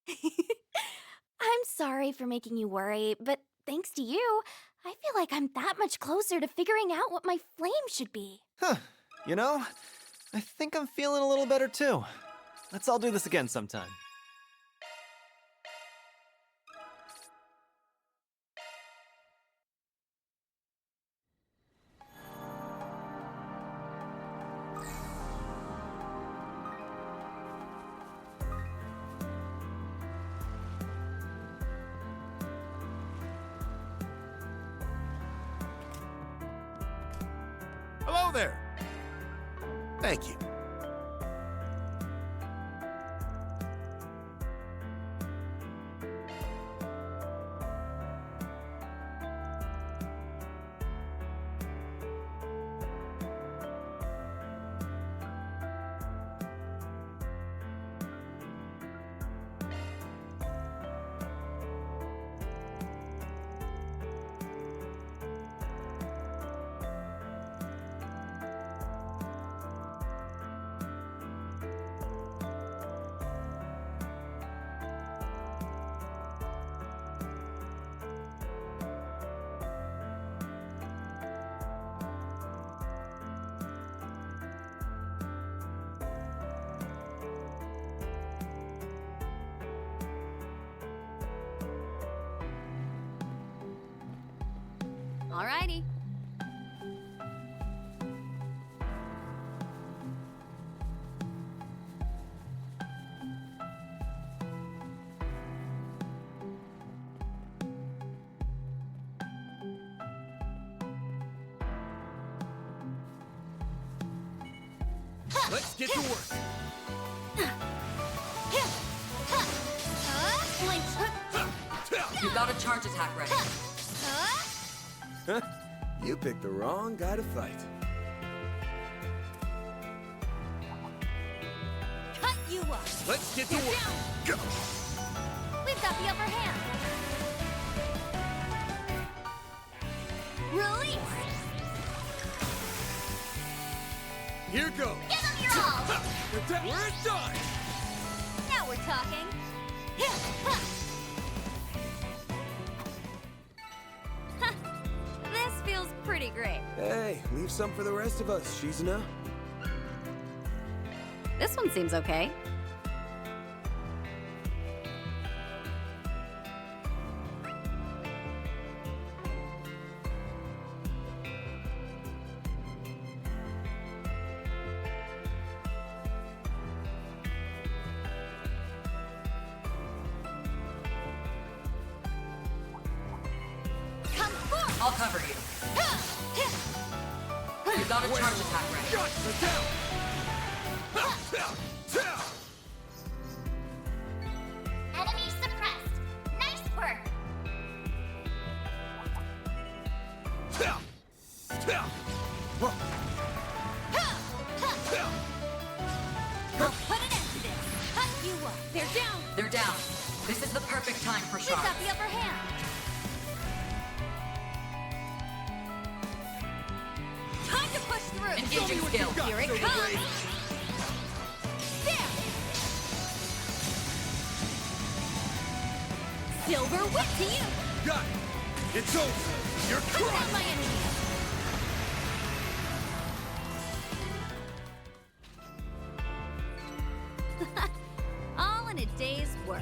I'm sorry for making you worry, but thanks to you, I feel like I'm that much closer to figuring out what my flame should be. Huh. You know, I think I'm feeling a little better too. Let's all do this again sometime. Hello there. Thank you. Alrighty. Let's get to work. You got a charge attack ready. You picked the wrong guy to fight. Cut you up. Let's get to You're work. down. Go. We've got the upper hand. Release. Here goes. Give them your all. We're done. Now we're talking. This feels pretty great. Hey, leave some for the rest of us, Shizuna. This one seems okay. Come forth! I'll cover you. You got a charge attack ready. Got the down. Enemy suppressed. Nice work. We'll put an end to this. Cut you up. They're down. They're down. This is the perfect time for We've shots. got the upper hand. Time to push through. Engaging skill. Here it comes. There. Silver wit to you. Got it. It's over. You're Cut down crushed. my enemies. All in a day's work.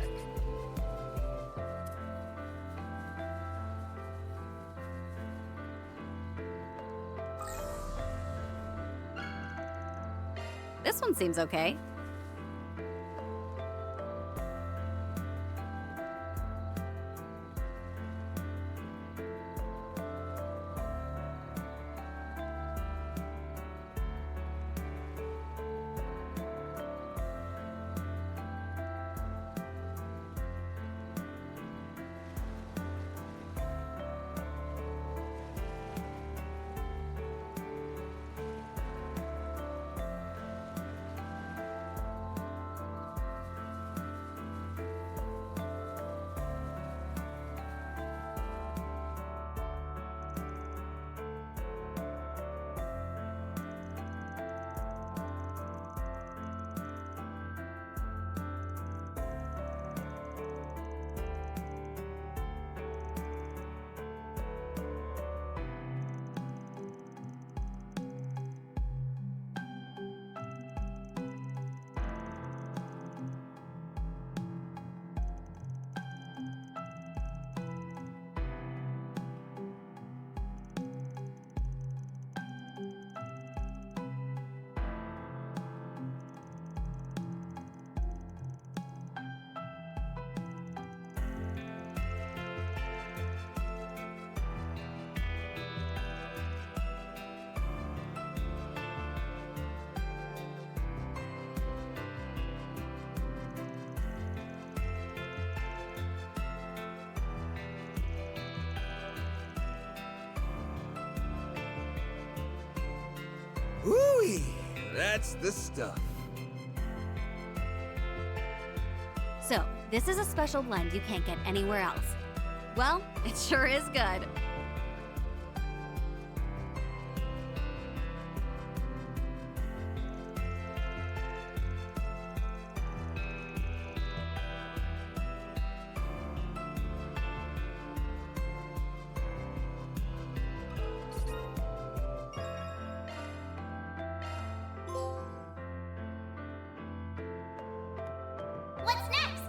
This one seems okay. Ooh, that's the stuff. So, this is a special blend you can't get anywhere else. Well, it sure is good. What's next?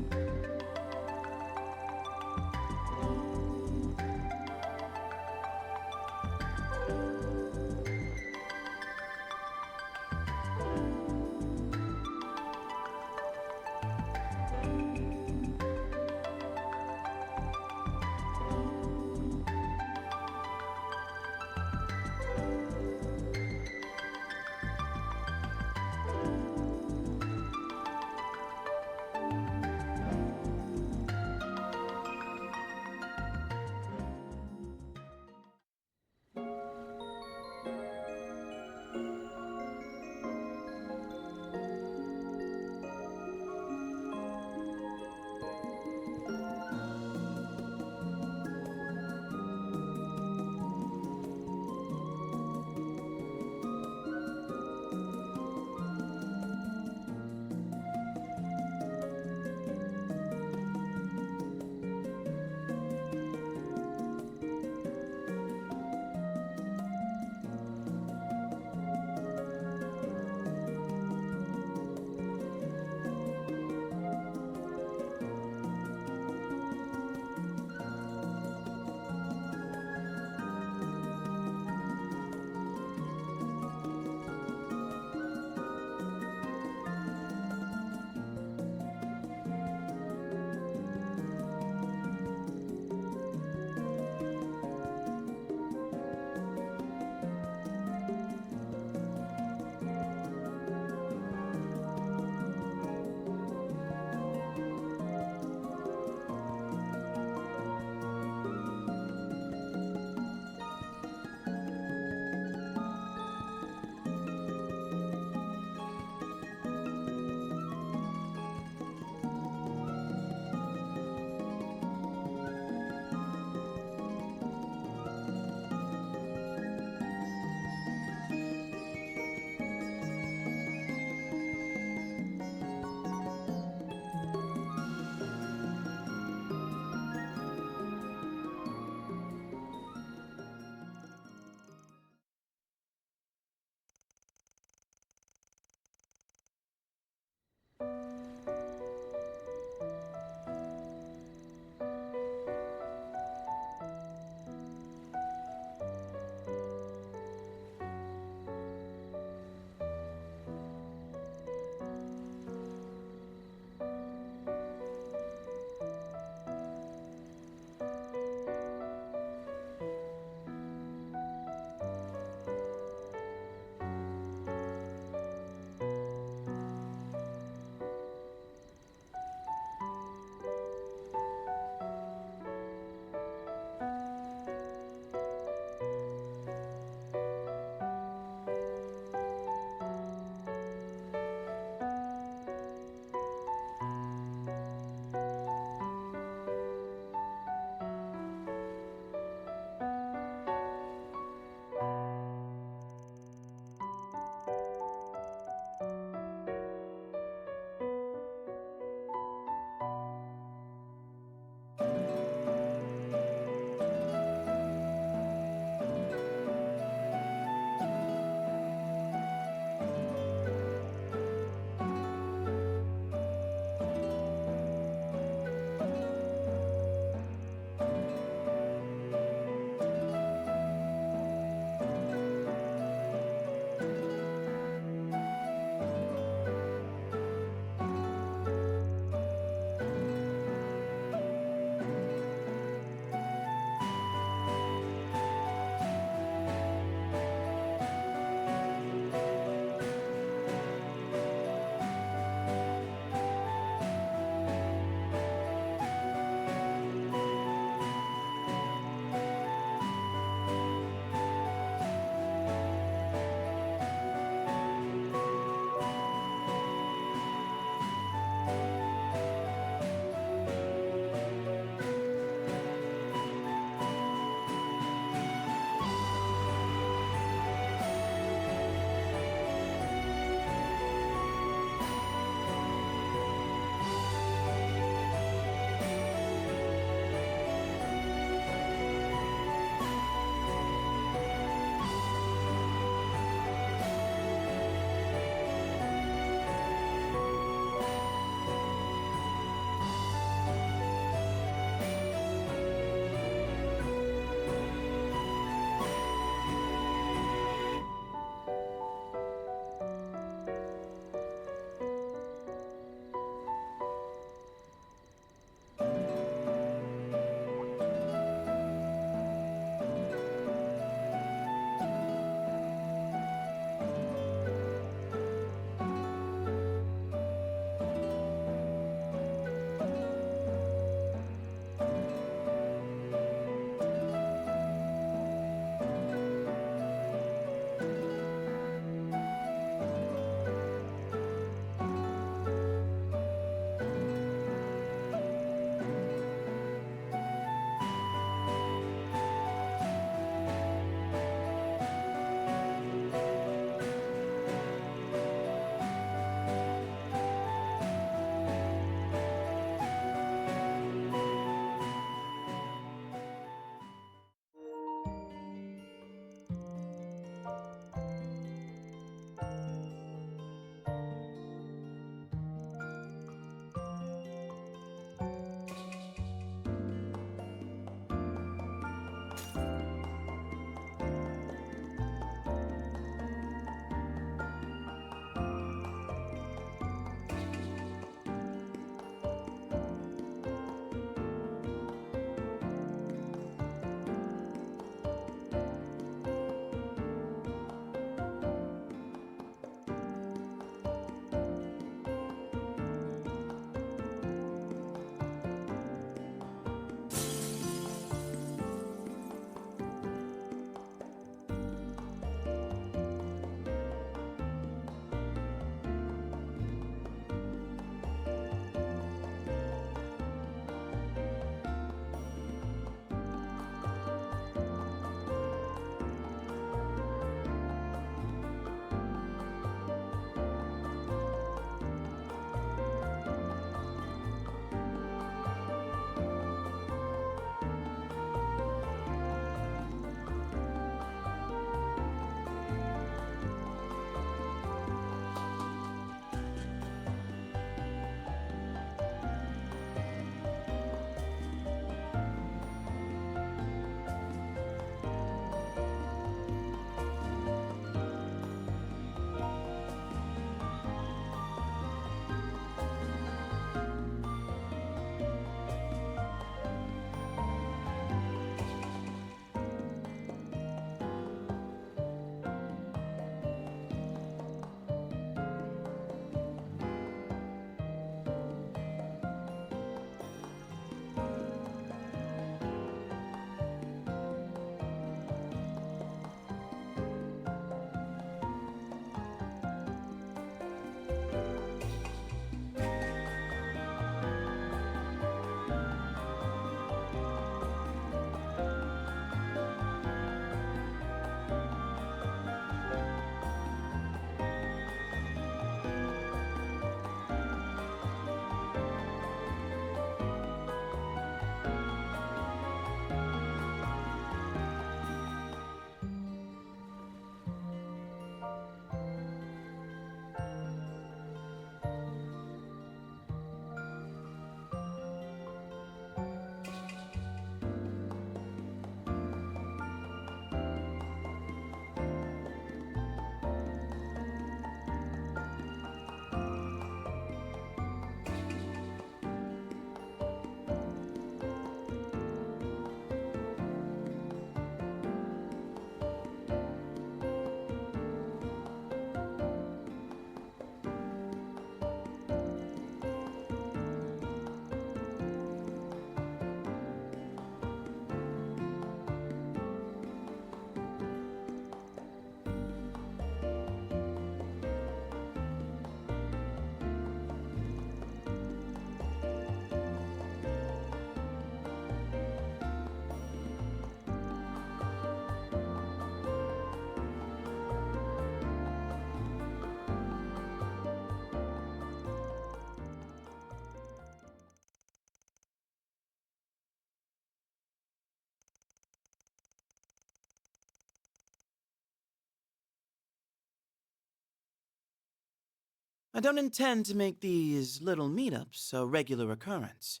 I don't intend to make these little meetups a regular occurrence,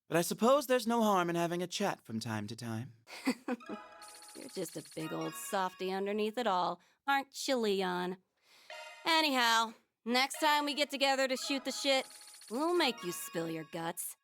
but I suppose there's no harm in having a chat from time to time. You're just a big old softy underneath it all, aren't you, Leon? Anyhow, next time we get together to shoot the shit, we'll make you spill your guts.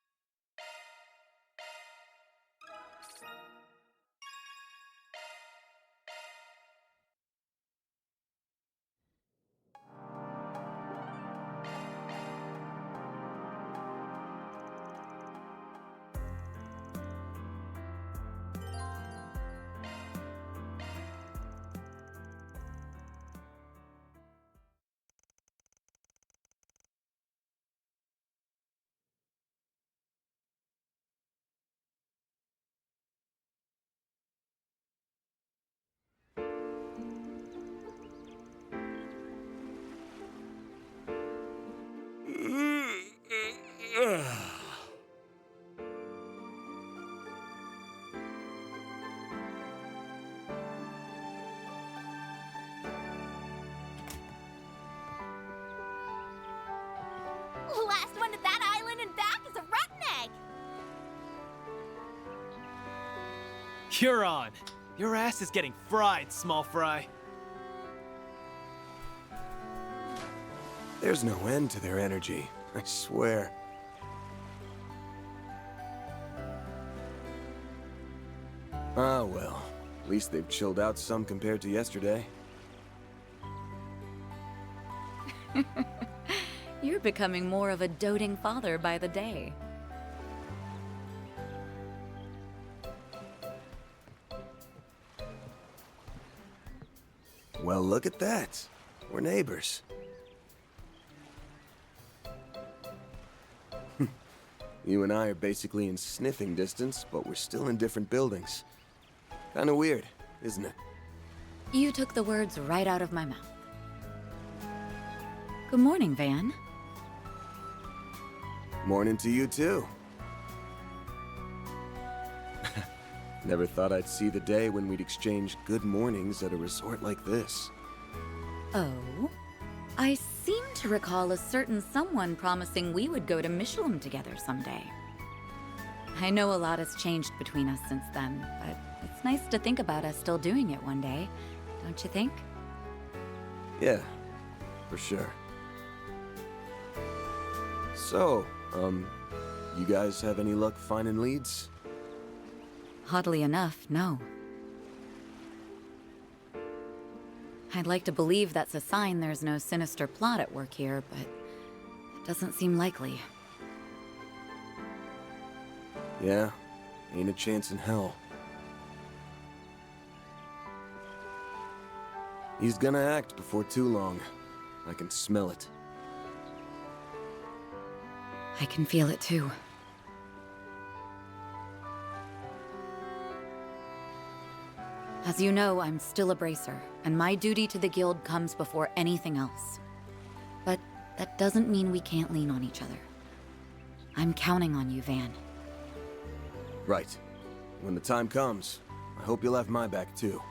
Last one to that island and back is a rotten egg! You're on. Your ass is getting fried, small fry. There's no end to their energy, I swear. Ah, well. At least they've chilled out some compared to yesterday. You're becoming more of a doting father by the day. Well, look at that. We're neighbors. You and I are basically in sniffing distance, but we're still in different buildings. Kinda weird, isn't it? You took the words right out of my mouth. Good morning, Van. Morning to you, too. Never thought I'd see the day when we'd exchange good mornings at a resort like this. Oh? I seem to recall a certain someone promising we would go to Michelin together someday. I know a lot has changed between us since then, but it's nice to think about us still doing it one day, don't you think? Yeah, for sure. So, you guys have any luck finding leads? Oddly enough, no. I'd like to believe that's a sign there's no sinister plot at work here, but it doesn't seem likely. Yeah, ain't a chance in hell. He's gonna act before too long. I can smell it. I can feel it too. As you know, I'm still a bracer, and my duty to the guild comes before anything else. But that doesn't mean we can't lean on each other. I'm counting on you, Van. Right. When the time comes, I hope you'll have my back too.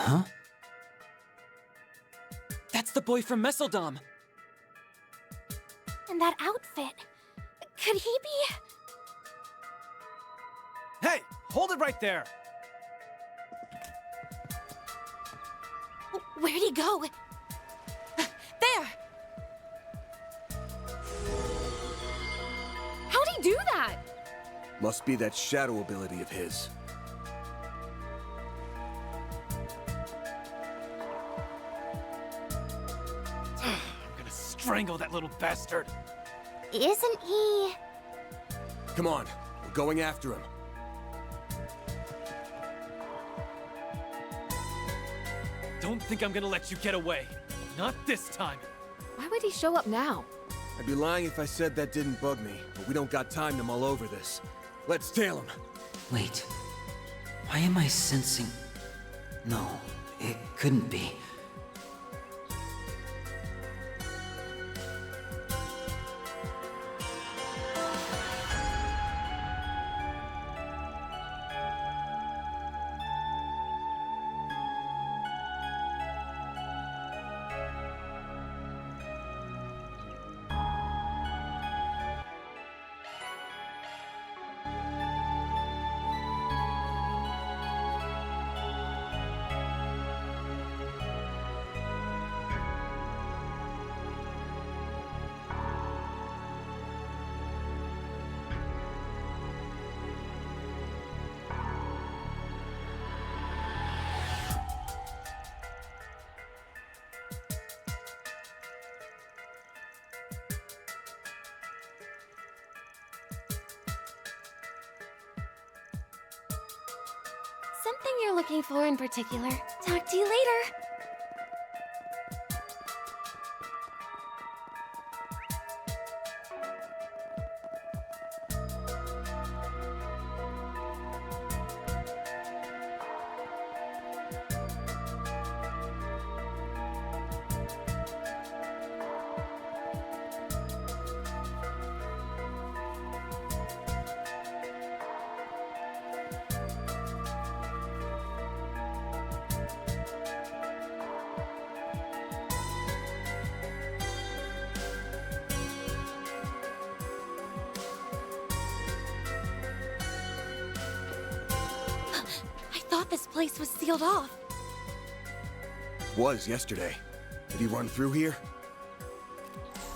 Huh? That's the boy from Messeldom. And that outfit. Could he be? Hey, hold it right there. Where'd he go? There! How'd he do that? Must be that shadow ability of his. I'm gonna strangle that little bastard. Isn't he? Come on, we're going after him. Don't think I'm gonna let you get away. Not this time. Why would he show up now? I'd be lying if I said that didn't bug me, but we don't got time to mull over this. Let's tail him. Wait. Why am I sensing... No, it couldn't be. Something you're looking for in particular. Talk to you later. I thought this place was sealed off. Was yesterday. Did he run through here?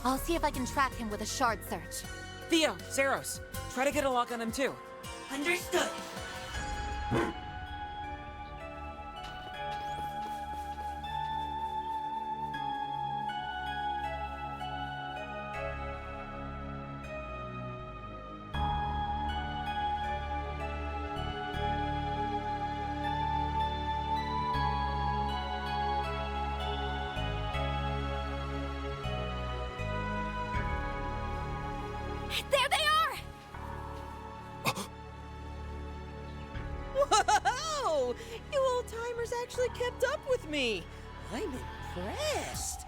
I'll see if I can track him with a shard search. Theo, Zeros, try to get a lock on him too. Understood. There they are! Whoa! You old-timers actually kept up with me. I'm impressed.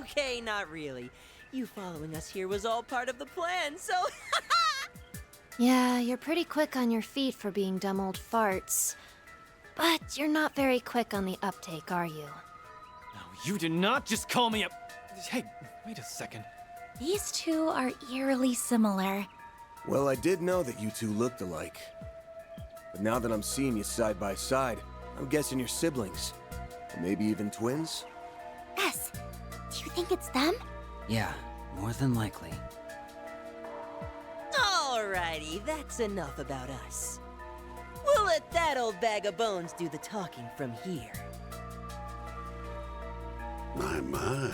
Okay, not really. You following us here was all part of the plan, so... Yeah, you're pretty quick on your feet for being dumb old farts. But you're not very quick on the uptake, are you? No, you did not just call me a... Hey, wait a second. These two are eerily similar. Well, I did know that you two looked alike. But now that I'm seeing you side by side, I'm guessing you're siblings. Or maybe even twins? S, do you think it's them? Yeah, more than likely. Alrighty, that's enough about us. We'll let that old bag of bones do the talking from here. My.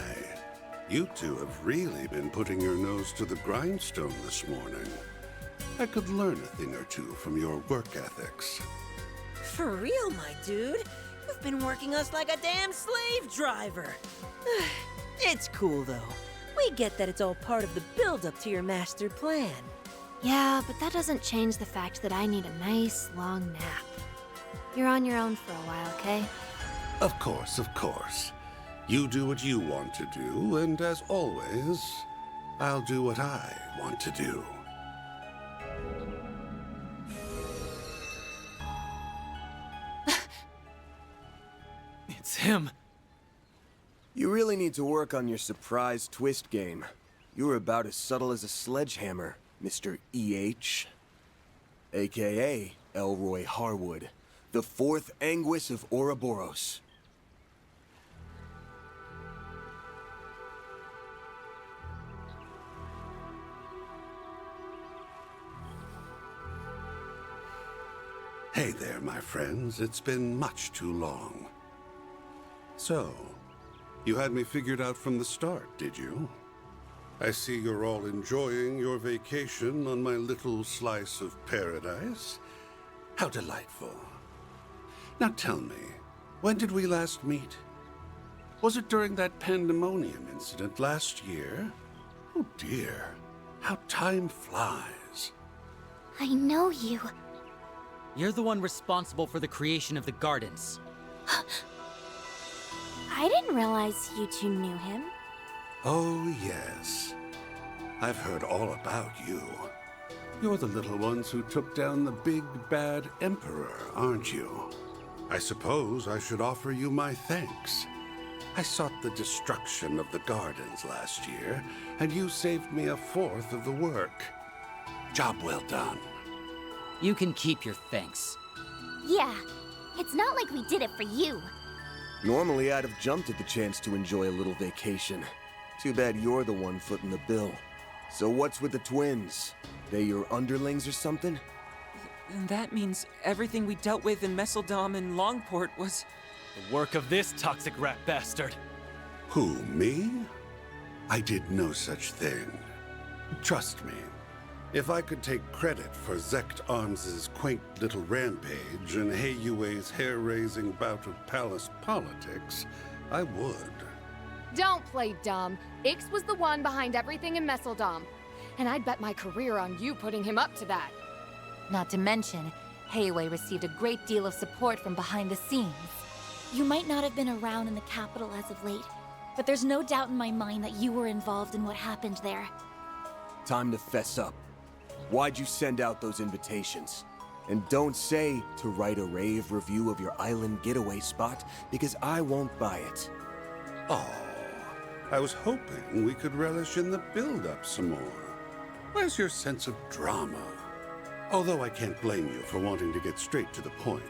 You two have really been putting your nose to the grindstone this morning. I could learn a thing or two from your work ethics. For real, my dude. You've been working us like a damn slave driver. It's cool, though. We get that it's all part of the build-up to your master plan. Yeah, but that doesn't change the fact that I need a nice, long nap. You're on your own for a while, okay? Of course, of course. You do what you want to do, and as always, I'll do what I want to do. him. You really need to work on your surprise twist game. You were about as subtle as a sledgehammer, Mr. E.H. AKA Elroy Harwood, the fourth Anguis of Ouroboros. Hey there, my friends. It's been much too long. So, you had me figured out from the start, did you? I see you're all enjoying your vacation on my little slice of paradise. How delightful. Now tell me, when did we last meet? Was it during that pandemonium incident last year? Oh dear, how time flies. I know you. You're the one responsible for the creation of the gardens. I didn't realize you two knew him. Oh, yes. I've heard all about you. You're the little ones who took down the big, bad Emperor, aren't you? I suppose I should offer you my thanks. I sought the destruction of the gardens last year, and you saved me a fourth of the work. Job well done. You can keep your thanks. Yeah, it's not like we did it for you. Normally, I'd have jumped at the chance to enjoy a little vacation. Too bad you're the one footing the bill. So what's with the twins? They your underlings or something? And that means everything we dealt with in Messeldom and Longport was... The work of this toxic rat bastard. Who, me? I did no such thing. Trust me, if I could take credit for Zect Arms's quaint little rampage and Heiyue's hair-raising bout of palace politics, I would. Don't play dumb. Ix was the one behind everything in Messeldom. And I'd bet my career on you putting him up to that. Not to mention, Heiyue received a great deal of support from behind the scenes. You might not have been around in the capital as of late, but there's no doubt in my mind that you were involved in what happened there. Time to fess up. Why'd you send out those invitations? And don't say to write a rave review of your island getaway spot, because I won't buy it. Oh, I was hoping we could relish in the build-up some more. Where's your sense of drama? Although I can't blame you for wanting to get straight to the point,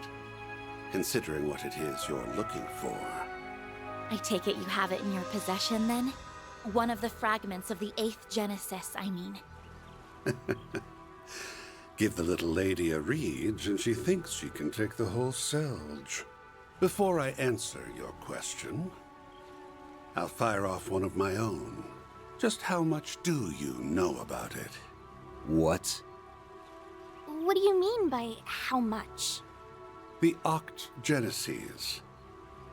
considering what it is you're looking for. I take it you have it in your possession, then? One of the fragments of the 8th Genesis, I mean. Give the little lady a reed, and she thinks she can take the whole Selge. Before I answer your question, I'll fire off one of my own. Just how much do you know about it? What? What do you mean by how much? The Oct Genesis.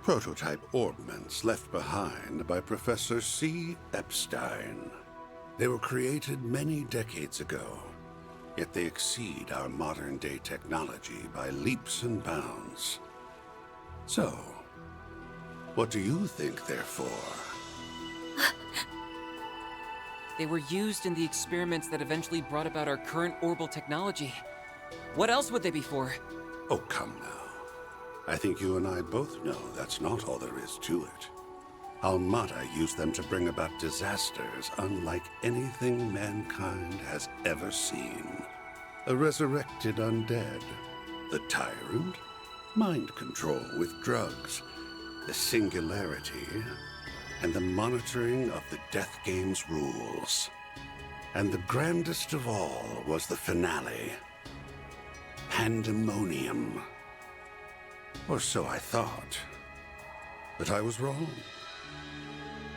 Prototype orbments left behind by Professor C. Epstein. They were created many decades ago, yet they exceed our modern-day technology by leaps and bounds. So, what do you think they're for? They were used in the experiments that eventually brought about our current orbital technology. What else would they be for? Oh, come now. I think you and I both know that's not all there is to it. Almada used them to bring about disasters unlike anything mankind has ever seen. A resurrected undead, the tyrant, mind control with drugs, the singularity, and the monitoring of the Death Game's rules. And the grandest of all was the finale. Pandemonium. Or so I thought. But I was wrong.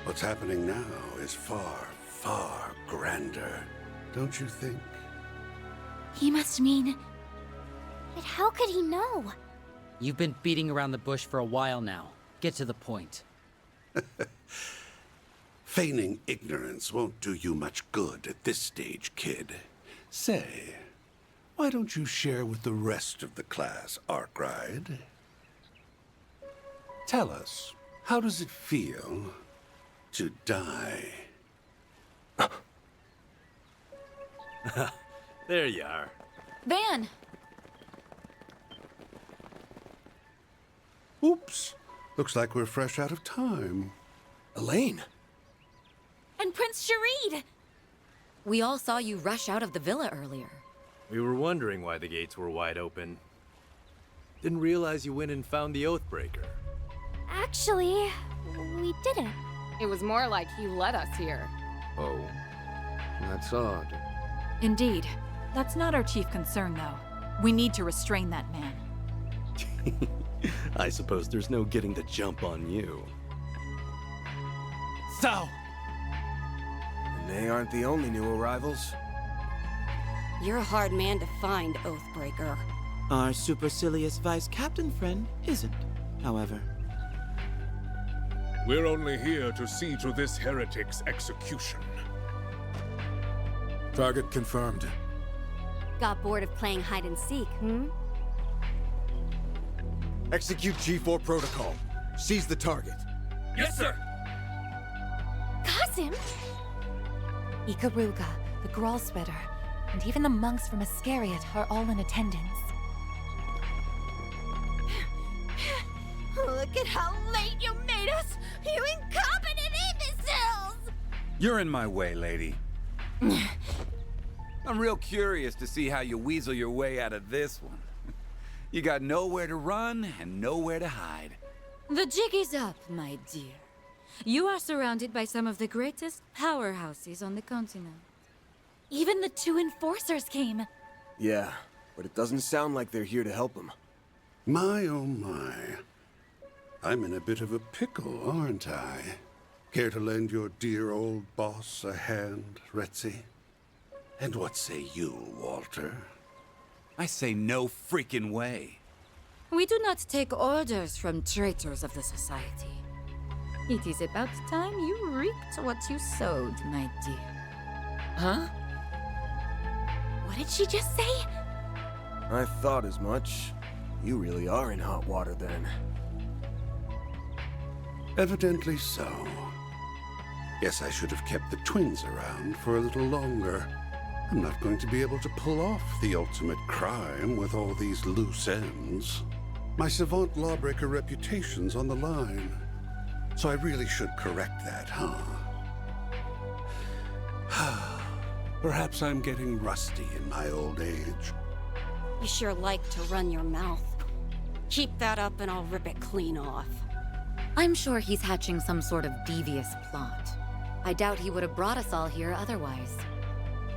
What's happening now is far, far grander, don't you think? He must mean... But how could he know? You've been beating around the bush for a while now. Get to the point. Feigning ignorance won't do you much good at this stage, kid. Say, why don't you share with the rest of the class, Arkride? Tell us, how does it feel to die? There you are. Van! Oops. Looks like we're fresh out of time. Elaine! And Prince Sharid! We all saw you rush out of the villa earlier. We were wondering why the gates were wide open. Didn't realize you went and found the Oathbreaker. Actually, we didn't. It was more like he led us here. Oh, that's odd. Indeed. That's not our chief concern, though. We need to restrain that man. I suppose there's no getting the jump on you. So! And they aren't the only new arrivals. You're a hard man to find, Oathbreaker. Our supercilious vice captain friend isn't, however. We're only here to see to this heretic's execution. Target confirmed. Got bored of playing hide and seek, hmm? Execute G4 protocol. Seize the target. Yes, sir! Kasim! Ikaruga, the Grawl Spreader, and even the monks from Iscariot are all in attendance. Look at how late you made us! You incompetent imbeciles! You're in my way, lady. I'm real curious to see how you weasel your way out of this one. You got nowhere to run and nowhere to hide. The jig is up, my dear. You are surrounded by some of the greatest powerhouses on the continent. Even the 2 enforcers came. Yeah, but it doesn't sound like they're here to help him. My, oh my. I'm in a bit of a pickle, aren't I? Care to lend your dear old boss a hand, Retzi? And what say you, Walter? I say no freaking way. We do not take orders from traitors of the society. It is about time you reaped what you sowed, my dear. Huh? What did she just say? I thought as much. You really are in hot water then. Evidently so. Guess I should have kept the twins around for a little longer. I'm not going to be able to pull off the ultimate crime with all these loose ends. My savant lawbreaker reputation's on the line. So I really should correct that, huh? Perhaps I'm getting rusty in my old age. You sure like to run your mouth. Keep that up and I'll rip it clean off. I'm sure he's hatching some sort of devious plot. I doubt he would have brought us all here otherwise.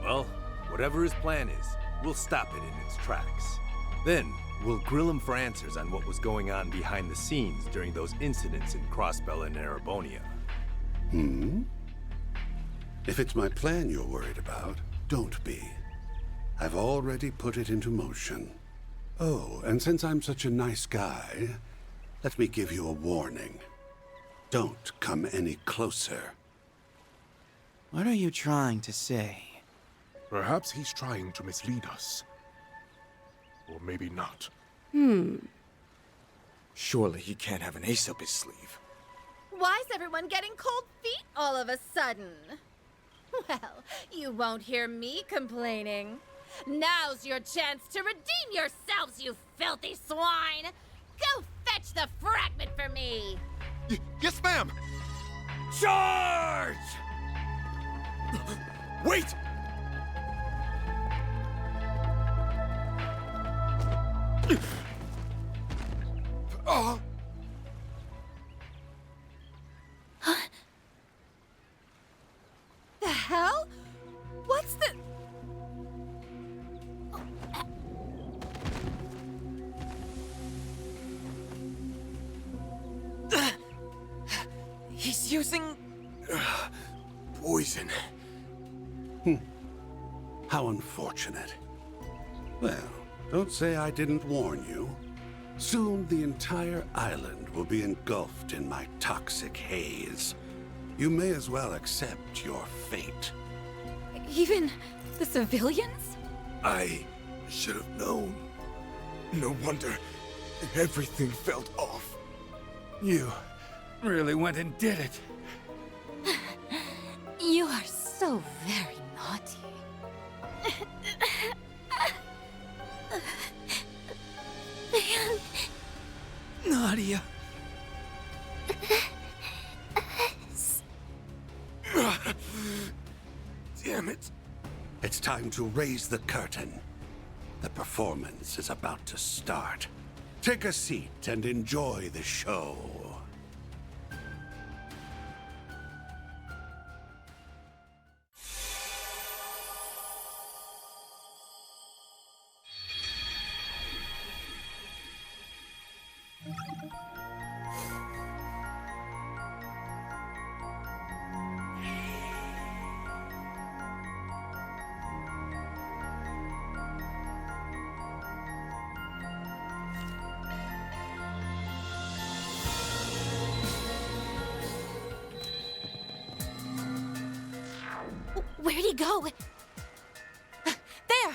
Well, whatever his plan is, we'll stop it in its tracks. Then, we'll grill him for answers on what was going on behind the scenes during those incidents in Crossbell and Erebonia. Hmm? If it's my plan you're worried about, don't be. I've already put it into motion. Oh, and since I'm such a nice guy, let me give you a warning. Don't come any closer. What are you trying to say? Perhaps he's trying to mislead us. Or maybe not. Surely he can't have an ace up his sleeve. Why's everyone getting cold feet all of a sudden? Well, you won't hear me complaining. Now's your chance to redeem yourselves, you filthy swine! Go fetch the fragment for me! Yes, ma'am! Charge! Wait! The hell? What's the... He's using... Poison. How unfortunate. Well, don't say I didn't warn you. Soon the entire island will be engulfed in my toxic haze. You may as well accept your fate. Even the civilians? I should have known. No wonder everything felt off. You really went and did it. You are so very naughty. Nadia. time to raise the curtain. The performance is about to start. Take a seat and enjoy the show. Where'd he go? There!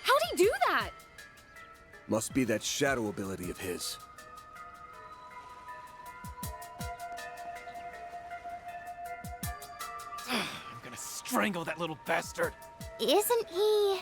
How'd he do that? Must be that shadow ability of his. I'm gonna strangle that little bastard. Isn't he...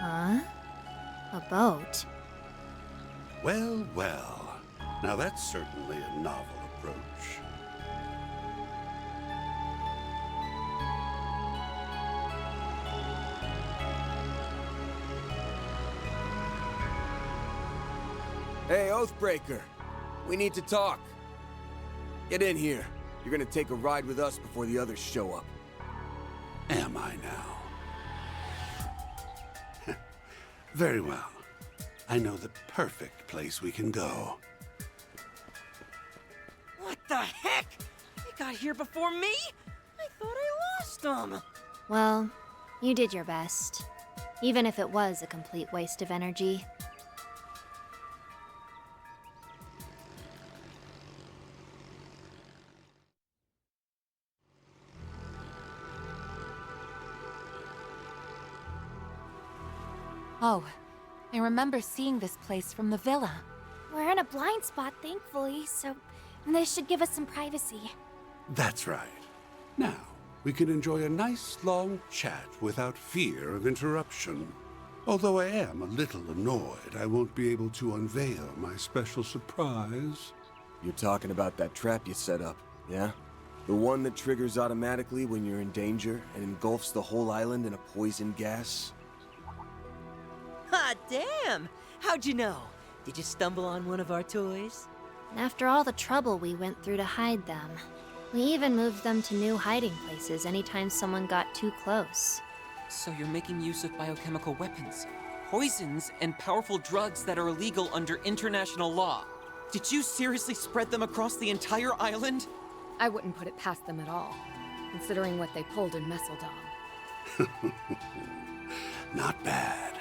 Huh? A boat? Well, well. Now that's certainly a novel approach. Hey, Oathbreaker. We need to talk. Get in here. You're gonna take a ride with us before the others show up. Am I now? Very well. I know the perfect place we can go. What the heck? They got here before me? I thought I lost them. Well, you did your best. Even if it was a complete waste of energy. Oh, I remember seeing this place from the villa. We're in a blind spot, thankfully, so this should give us some privacy. That's right. Now, we can enjoy a nice long chat without fear of interruption. Although I am a little annoyed I won't be able to unveil my special surprise. You're talking about that trap you set up, yeah? The one that triggers automatically when you're in danger and engulfs the whole island in a poison gas? Hot damn! How'd you know? Did you stumble on one of our toys? After all the trouble we went through to hide them, we even moved them to new hiding places anytime someone got too close. So you're making use of biochemical weapons, poisons, and powerful drugs that are illegal under international law. Did you seriously spread them across the entire island? I wouldn't put it past them at all, considering what they pulled in Messeldom. Not bad.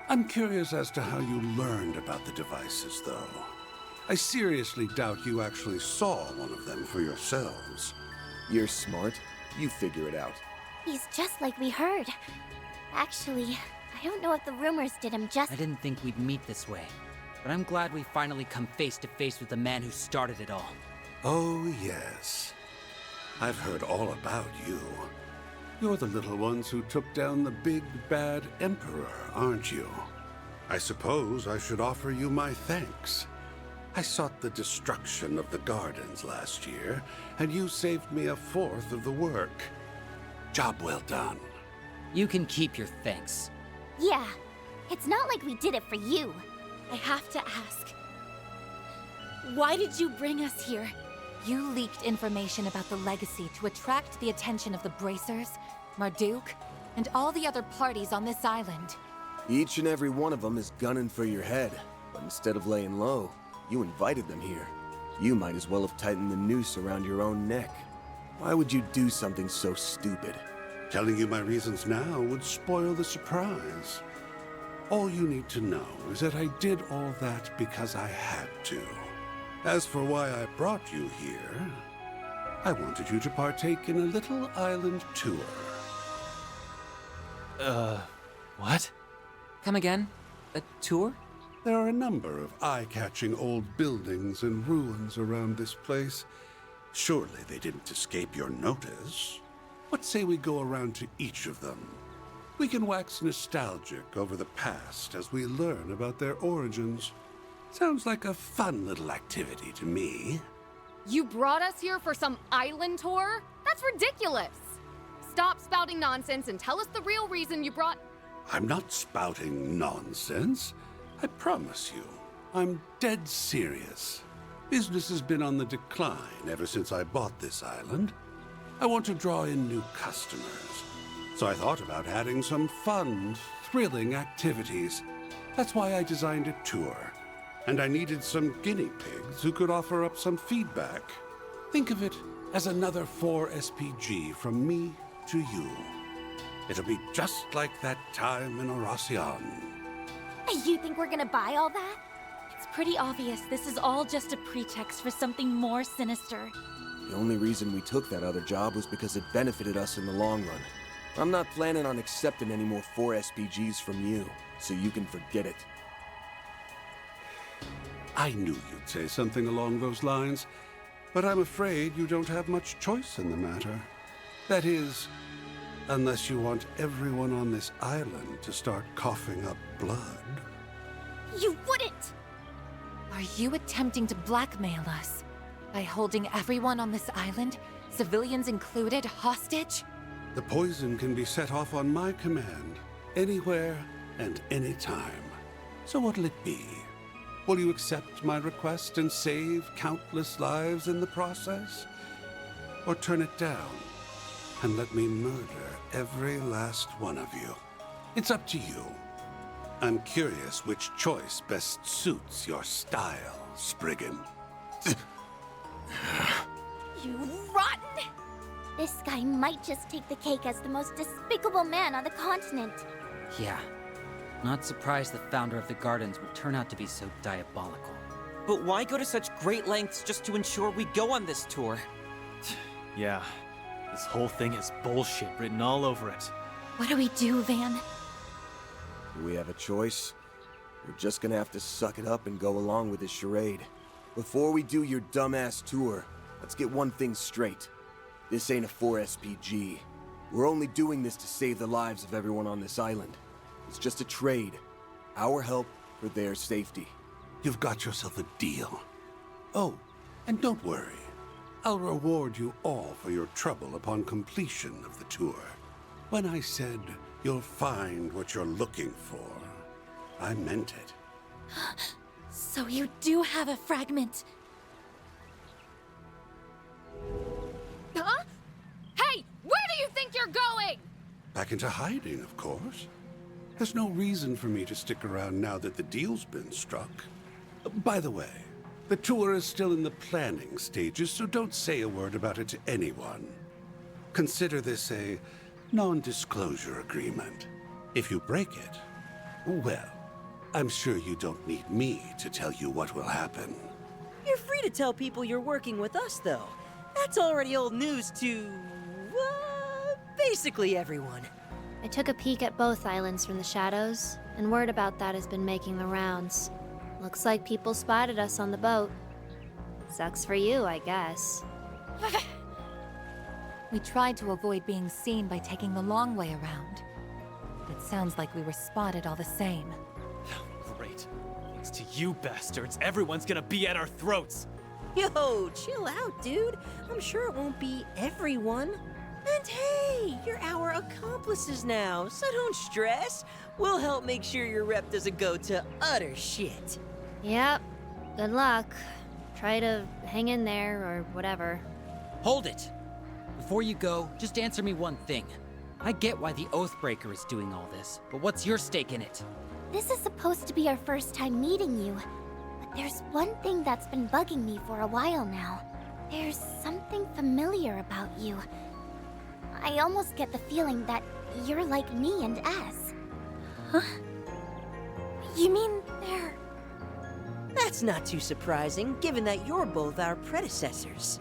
I'm curious as to how you learned about the devices, though. I seriously doubt you actually saw one of them for yourselves. You're smart. You figure it out. He's just like we heard. Actually, I don't know if the rumors did him justice. I didn't think we'd meet this way, but I'm glad we finally come face to face with the man who started it all. Oh, yes. I've heard all about you. You're the little ones who took down the big, bad Emperor, aren't you? I suppose I should offer you my thanks. I sought the destruction of the gardens last year, and you saved me a fourth of the work. Job well done. You can keep your thanks. Yeah, it's not like we did it for you. I have to ask, why did you bring us here? You leaked information about the legacy to attract the attention of the Bracers, Marduk, and all the other parties on this island. Each and every one of them is gunning for your head, but instead of laying low, you invited them here. You might as well have tightened the noose around your own neck. Why would you do something so stupid? Telling you my reasons now would spoil the surprise. All you need to know is that I did all that because I had to. As for why I brought you here, I wanted you to partake in a little island tour. What? Come again? A tour? There are a number of eye-catching old buildings and ruins around this place. Surely they didn't escape your notice. What say we go around to each of them? We can wax nostalgic over the past as we learn about their origins. Sounds like a fun little activity to me. You brought us here for some island tour? That's ridiculous! Stop spouting nonsense and tell us the real reason you brought... I'm not spouting nonsense. I promise you, I'm dead serious. Business has been on the decline ever since I bought this island. I want to draw in new customers, so I thought about adding some fun, thrilling activities. That's why I designed a tour. And I needed some guinea pigs who could offer up some feedback. Think of it as another 4SPG from me to you. It'll be just like that time in Oracion. You think we're gonna buy all that? It's pretty obvious this is all just a pretext for something more sinister. The only reason we took that other job was because it benefited us in the long run. I'm not planning on accepting any more 4SPGs from you, so you can forget it. I knew you'd say something along those lines, but I'm afraid you don't have much choice in the matter. That is, unless you want everyone on this island to start coughing up blood. You wouldn't! Are you attempting to blackmail us by holding everyone on this island, civilians included, hostage? The poison can be set off on my command, anywhere and anytime. So what'll it be? Will you accept my request and save countless lives in the process? Or turn it down and let me murder every last one of you? It's up to you. I'm curious which choice best suits your style, Spriggan. You rotten! This guy might just take the cake as the most despicable man on the continent. Yeah. Not surprised the founder of the Gardens would turn out to be so diabolical. But why go to such great lengths just to ensure we go on this tour? Yeah. This whole thing has bullshit written all over it. What do we do, Van? Do we have a choice? We're just gonna have to suck it up and go along with this charade. Before we do your dumbass tour, let's get one thing straight. This ain't a 4SPG. We're only doing this to save the lives of everyone on this island. It's just a trade. Our help for their safety. You've got yourself a deal. Oh, and don't worry. I'll reward you all for your trouble upon completion of the tour. When I said you'll find what you're looking for, I meant it. So you do have a fragment. Huh? Hey, where do you think you're going? Back into hiding, of course. There's no reason for me to stick around now that the deal's been struck. By the way, the tour is still in the planning stages, so don't say a word about it to anyone. Consider this a non-disclosure agreement. If you break it, well, I'm sure you don't need me to tell you what will happen. You're free to tell people you're working with us, though. That's already old news to, basically everyone. I took a peek at both islands from the shadows, and word about that has been making the rounds. Looks like people spotted us on the boat. Sucks for you, I guess. We tried to avoid being seen by taking the long way around. It sounds like we were spotted all the same. Great. Thanks to you bastards, everyone's gonna be at our throats. Yo, chill out, dude. I'm sure it won't be everyone. And hey, you're our accomplices now, so don't stress. We'll help make sure your rep doesn't go to utter shit. Yep. Good luck. Try to hang in there, or whatever. Hold it! Before you go, just answer me one thing. I get why the Oathbreaker is doing all this, but what's your stake in it? This is supposed to be our first time meeting you, but there's one thing that's been bugging me for a while now. There's something familiar about you. I almost get the feeling that you're like me and S. Huh? You mean they're... That's not too surprising, given that you're both our predecessors.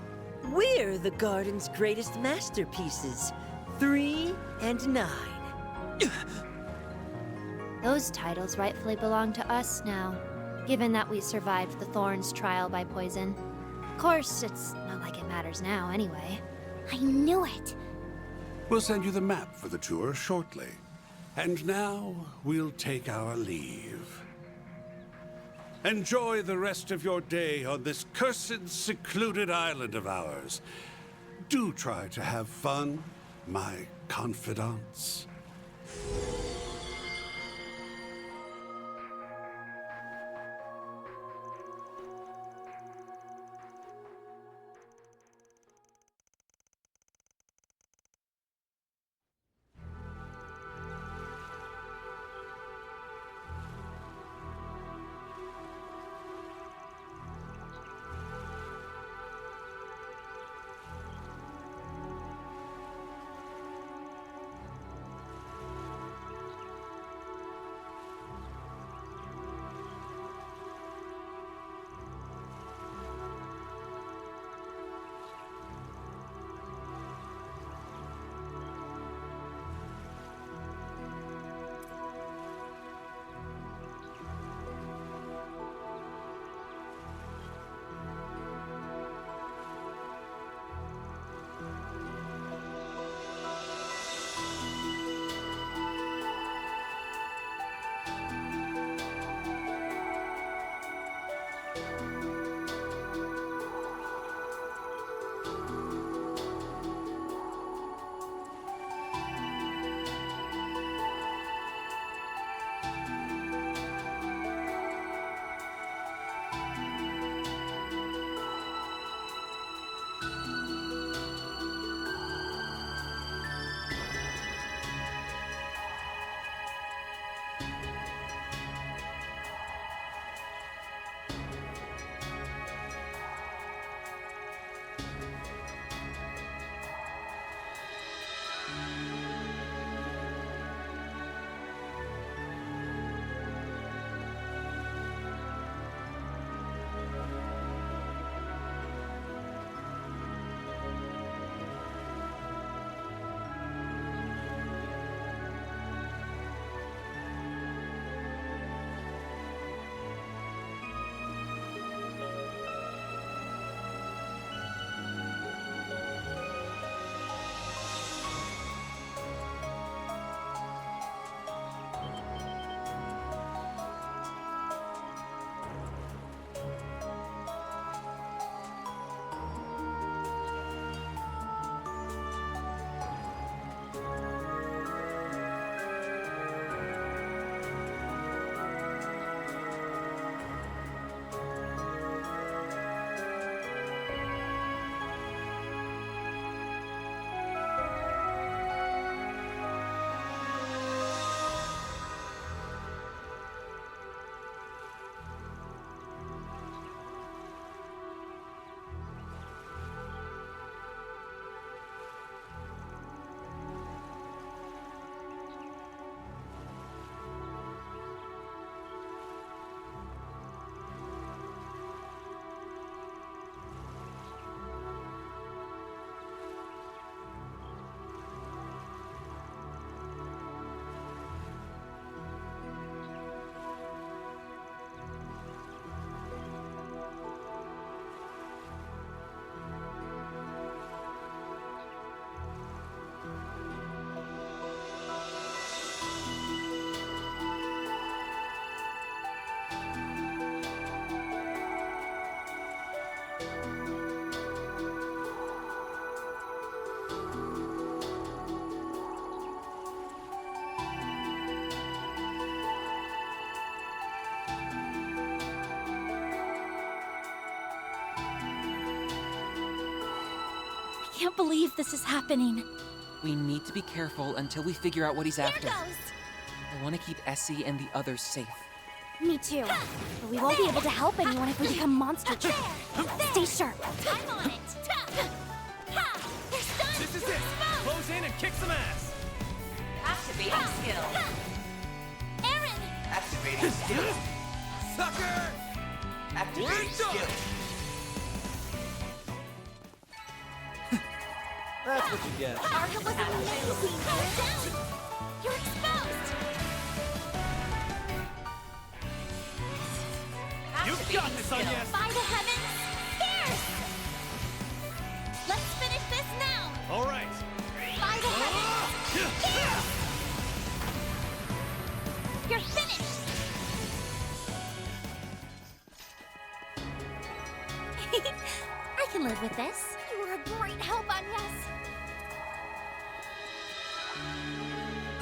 We're the Garden's greatest masterpieces, 3 and 9. Those titles rightfully belong to us now, given that we survived the Thorns trial by poison. Of course, it's not like it matters now anyway. I knew it! We'll send you the map for the tour shortly. And now, we'll take our leave. Enjoy the rest of your day on this cursed, secluded island of ours. Do try to have fun, my confidants. can't believe this is happening. We need to be careful until we figure out what he's after. Here goes! I want to keep Essie and the others safe. Me too. But we won't be able to help anyone if we become monster traps. Stay sharp. I'm on it. This is it! Close in and kick some ass! Activating skill. Aaron! Activating skill. Sucker! Activating skill. That's what you get. Arca was amazing! Calm down! You're exposed! You've got this, Anya! By the heavens! Fierce! Let's finish this now! All right. By the heavens! Fierce! You're finished! I can live with this. You were a great help, Agnes!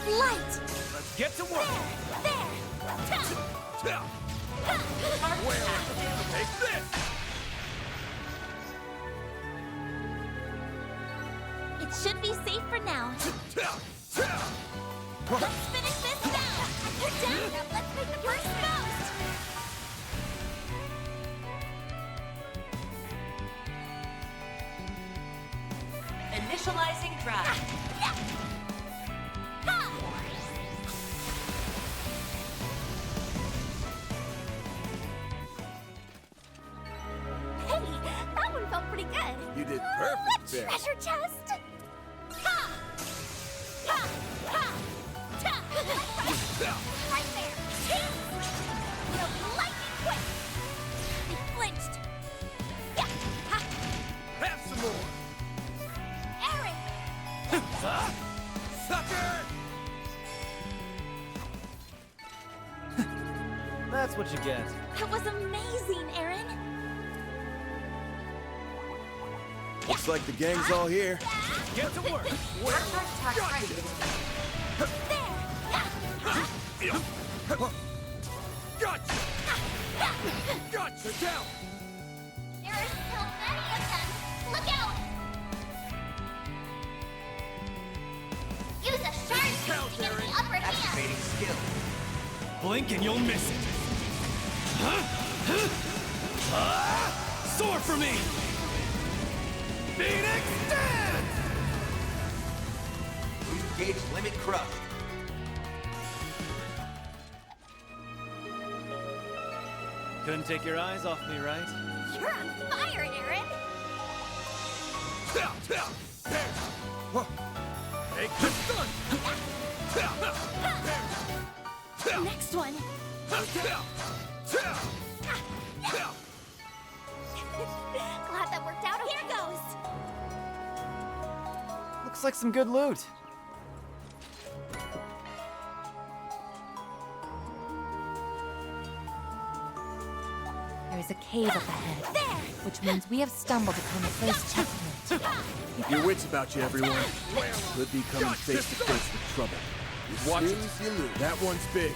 Light! Let's get to work! There! Take this! It should be safe for now. Let's finish this now! You're down! Now let's make the first post! Initializing drive. Hey, that one felt pretty good. You did perfect, Bear. Treasure chest! Ha! Ha! Ha! Ta! Right there! You'll be lightning quick! He flinched! Yeah! Ha! Have some more! Aaron! Sucker! That's what you get. That was amazing, Aaron! Looks like the gang's all here. Get to work! Gotcha! Gotcha! Down! There are so many of them! Look out! Use a shard to get the upper hand! Skill. Blink and you'll miss it. Soar for me! Phoenix dance! Boost gauge limit crushed. Couldn't take your eyes off me, right? You're on fire, Aaron! Take the stun! Next one! Glad that worked out. Here goes! Looks like some good loot. There's a cave up ahead, which means we have stumbled upon a place checkpoint. Keep your wits about you, everyone. Could be coming face to face with trouble. Watch it. As you lose. That one's big.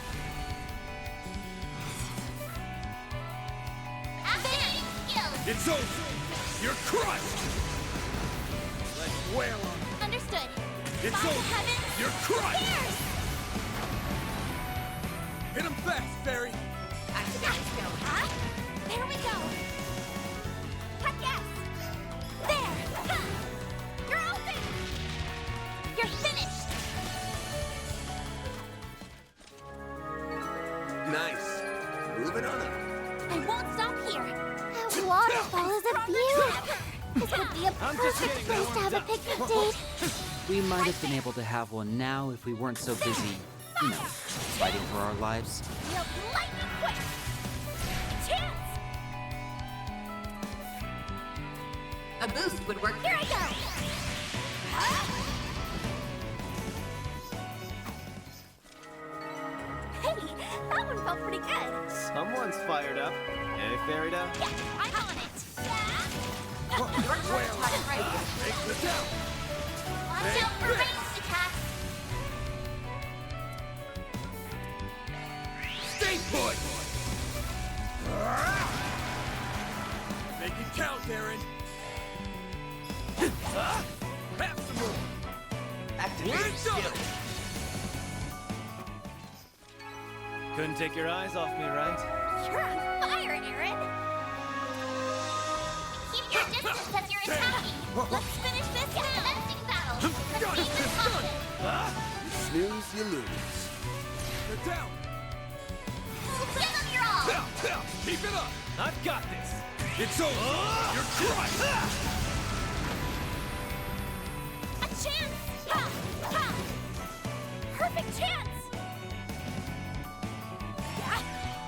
Activating skills! It's over. You're crushed. Let's wail on it. Understood. It's By the over. heavens! You're crushed. Fierce! Hit him fast, Fairy. Activating skill. Huh? There we go! Heck yes! There! Ha! You're open! You're finished! Nice. Moving on up. I won't stop here! That waterfall is a beauty! This would be a I'm just perfect kidding, place to have a picnic date. We might have been able to have one now if we weren't so busy, you know, fighting for our lives. You'll be lightning quick! Chance! A boost would work. Here I go! Hey, that one felt pretty good! Someone's fired up. Hey, Farida. Yeah, I'm on it! Take the down. Watch out for ranged attacks! Stay put. Make it count, Aaron. Have some more. Activating skill. Couldn't take your eyes off me, right? You're on fire, Aaron! Keep your distance as you're attacking! Let's finish this commencing battle! Proceed with caution! You snooze, you lose. They're down. Give them your all! Keep it up. I've got this. It's over. You're crushed. A chance! Ha! Ha! Perfect chance!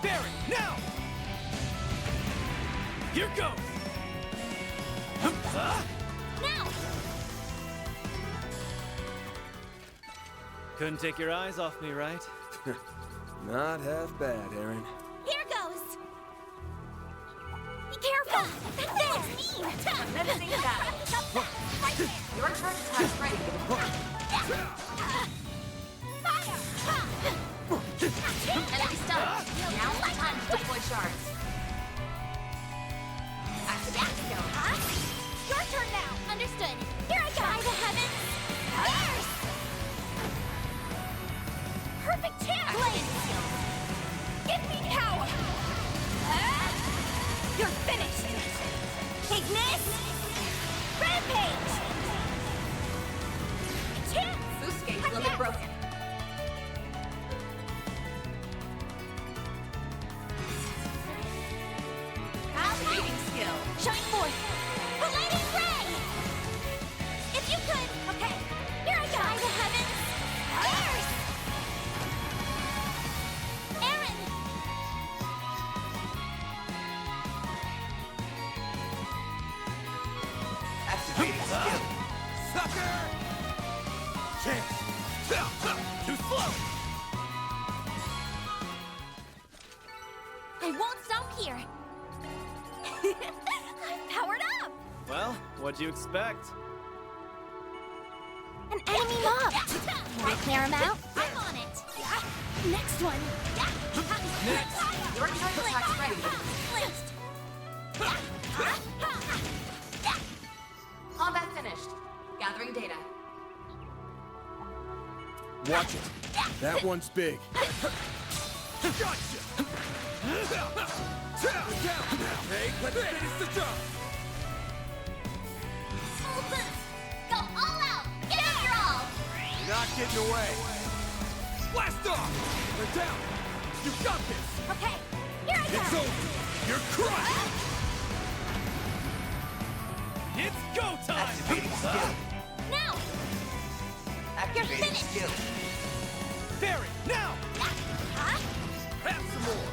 Barry, now! Here goes! Now! Couldn't take your eyes off me, right? Not half bad, Aaron. Here goes! Be careful! That's mean! Commencing battle. Right there! Your turn attack's ready. Fire! Enemy stunned. Now it's time to deploy shards. Activate skill. Your turn now! Understood. Here I go! By the heavens! Fierce! Perfect chance! Activate skill. Give me power! You're finished! Ignis! Rampage! Chance! Boost gauge limit broken. Activating skill. Shine forth! Palladium ray! If you could! Okay, here I go! By the heavens! Fierce! Aaron! Activating skill. Sucker. Chance. Too slow. I won't stop here! I'm powered up! Well, what'd you expect? An enemy mob! Can I clear him out? I'm on it! Next one! Next! Your turn attack's ready. Lynched! Combat finished. Gathering data. Watch it. That one's big. Gotcha. Down. Hey, let's finish the job. Full boost! Go all out! Give it your all! You're not getting away. Blast off. They're down. You got this. Okay, here I go! It's over. You're crushed. It's go time! Activating skill. Now! Activating skill. Barry, now! Have some more.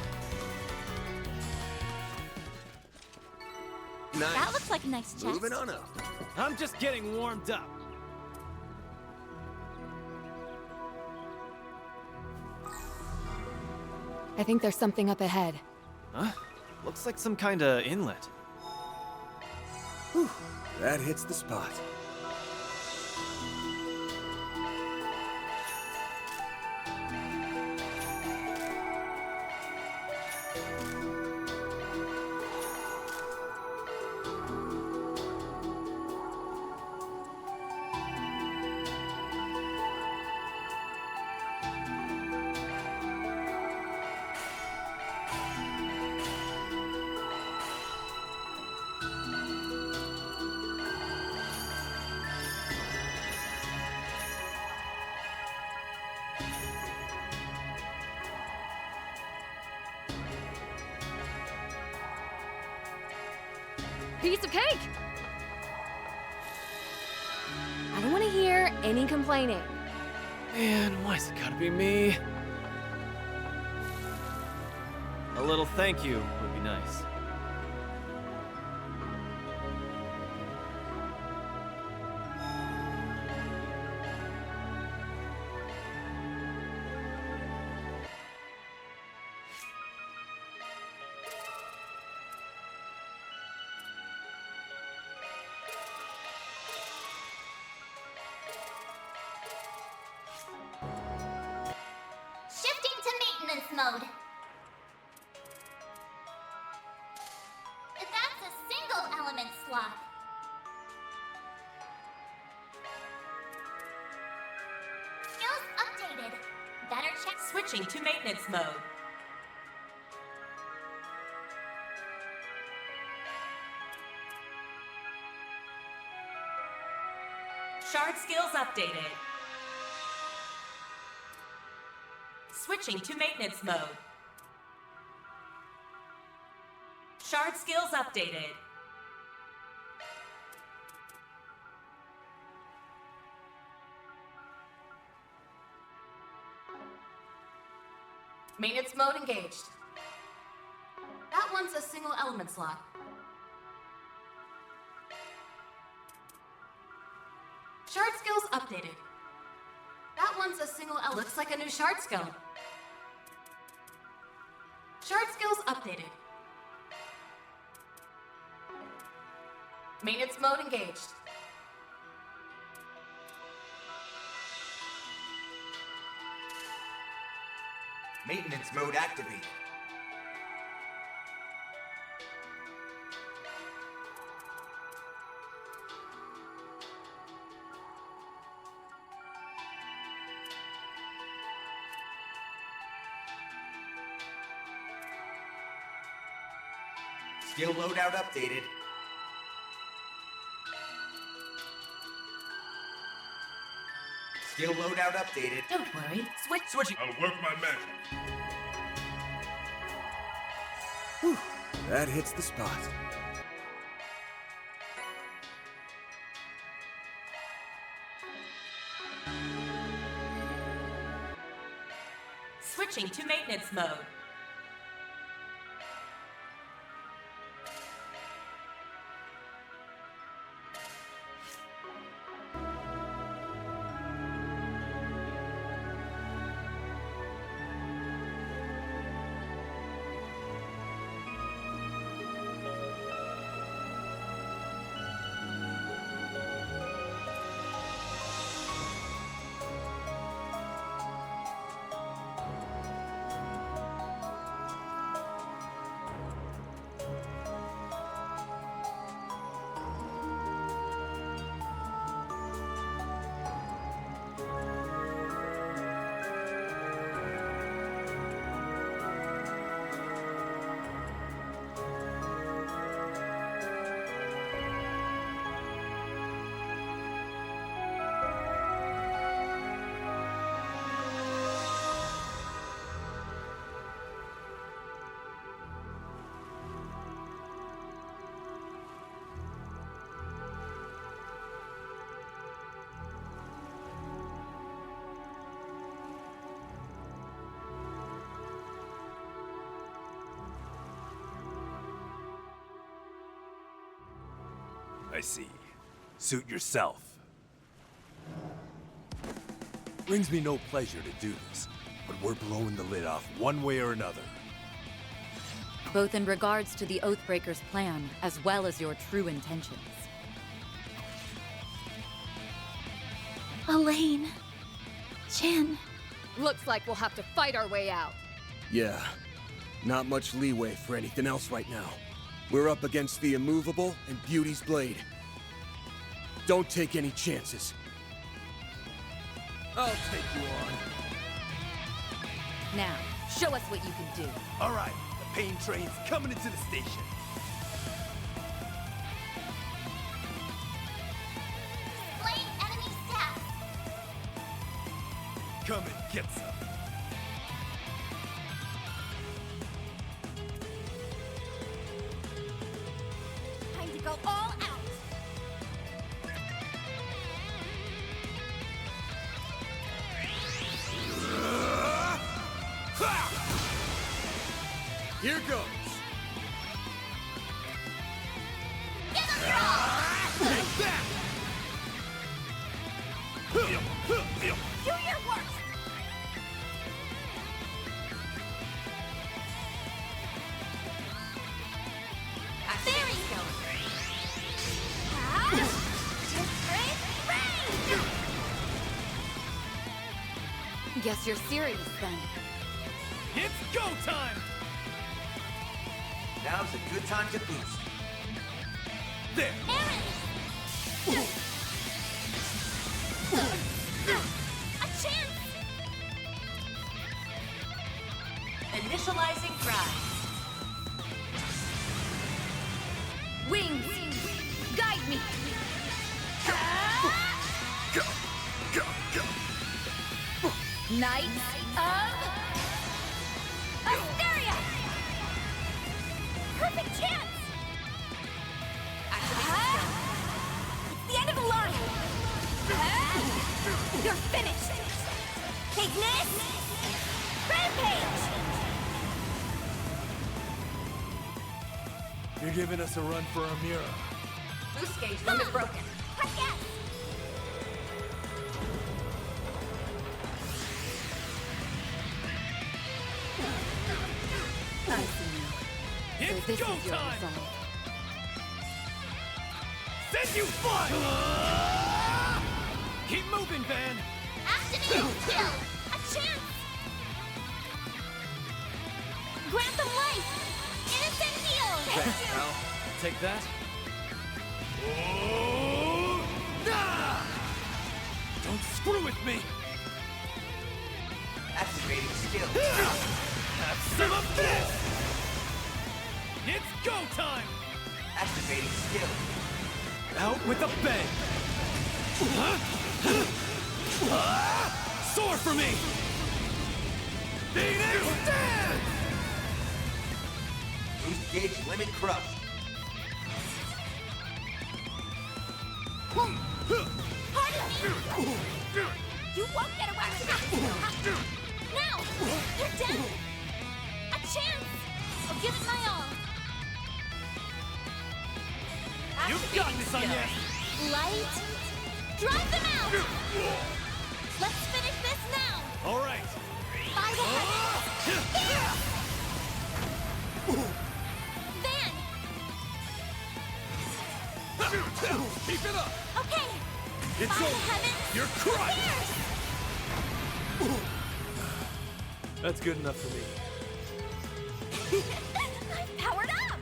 Nice. That looks like a nice chest. Moving on up. I'm just getting warmed up. I think there's something up ahead. Huh? Looks like some kind of inlet. Whew. That hits the spot. Piece of cake! I don't want to hear any complaining. Man, why's it gotta be me? A little thank you would be nice. Shifting to maintenance mode. That's a single element slot. Switching to maintenance mode. Shard skills updated. Switching to maintenance mode. Shard skills updated. Maintenance mode engaged. That one's a single element slot. Shard skills updated. That one's a single element. Looks like a new shard skill. Shard skills updated. Maintenance mode engaged. Maintenance mode activated. Skill loadout updated. Skill loadout updated. Don't worry. Switching. I'll work my magic. Whew, that hits the spot. Switching to maintenance mode. I see. Suit yourself. Brings me no pleasure to do this, but we're blowing the lid off one way or another. Both in regards to the Oathbreaker's plan, as well as your true intentions. Elaine. Jen. Looks like we'll have to fight our way out. Yeah, not much leeway for anything else right now. We're up against the immovable and Beauty's blade. Don't take any chances. I'll take you on. Now, show us what you can do. All right, the pain train's coming into the station. Display enemy stats. Come and get some. Time to go all out. Here goes. Give him your all. Take that! Do your worst. Very good. Guess you're serious then. It's go time! Now's a good time to boost. There! A chance! Initializing drive. Wings! Guide me! Go! Go! Go! Knights of Asteria! Perfect chance! It's the end of the line! You're finished! Ignis! Rampage! You're giving us a run for our mirror. Boost gauge limit broken. Yes! I see now. So It's this go is your time! resolve. Send you flying! Keep moving, Van! Activate kill! A chance! Grant them life! Innocent heal! Thanks, pal. Take that. Don't screw with me! Activating skill. Have some of this! It's go time! Activating skill. Out with a bang! Soar for me! Phoenix dance! Boost gauge limit crushed. You won't get away with this! Now! You're dead! A chance! I'll give it my all! You've got this, Anya! Light! Drive them out! Let's finish this now! All right! By the heavens! Van! Keep it up! Okay! It's By the over! heavens! You're crushed! Fierce! That's good enough for me. I'm powered up!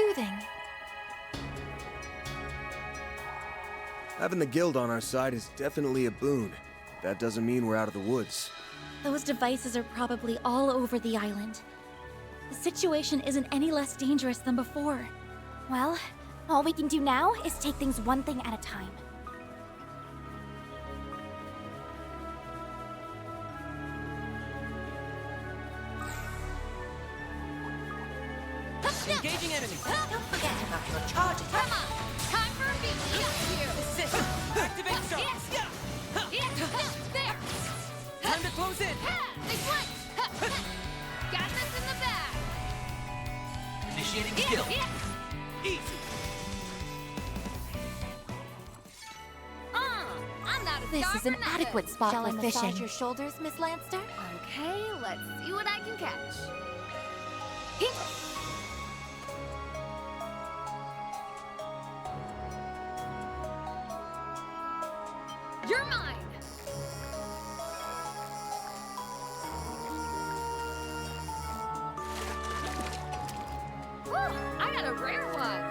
soothing. Having the guild on our side is definitely a boon. That doesn't mean we're out of the woods. Those devices are probably all over the island. The situation isn't any less dangerous than before. Well, all we can do now is take things one thing at a time. Engaging enemy. Don't forget about your charges. Come on! Time for a beat! Yes, you! Assist. Activate stars. There! Time to close in. They flank! Got this in the bag! Initiating skill. Easy. I'm not a This star is an for nothing. adequate spot Shall for I fishing. massage your shoulders, Miss Lanster? Okay, let's see what I can catch. Hink. You're mine! Whew, I got a rare one!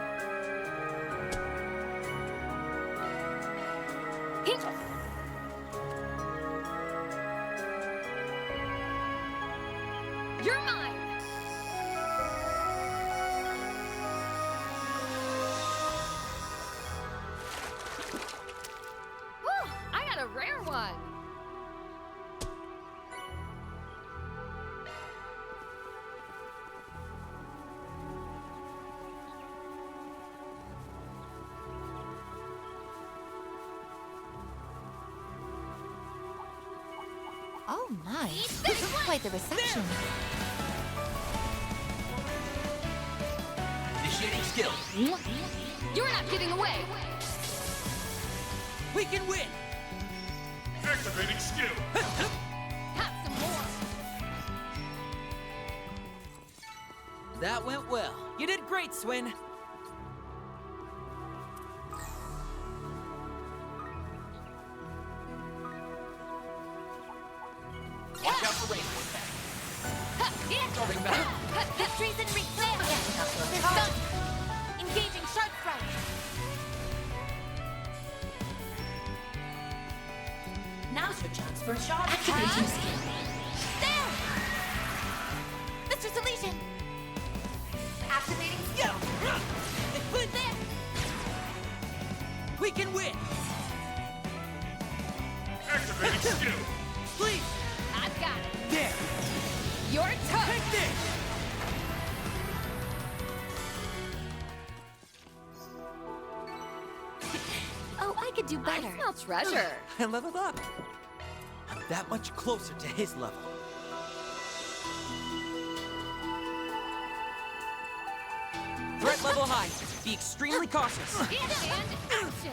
Hink. You're mine! Whew, I got a rare one! Oh my, this is quite the reception. Initiating skill. You're not getting away! We can win. Activating skill. Have some more! That went well. You did great, Swin. Watch out for rainbow attack. Starting back. Victories and reclaim! They're done! Engaging shark strike! Now's your chance for a shot. Activating skill. There! Mr. Salesian! Activating skill. There! We can win. Activating skill. Please. I've got it! There. Your turn! Take this. Oh, I could do better. I smell treasure! I leveled up. I'm that much closer to his level. Threat level high. Be extremely cautious. And action!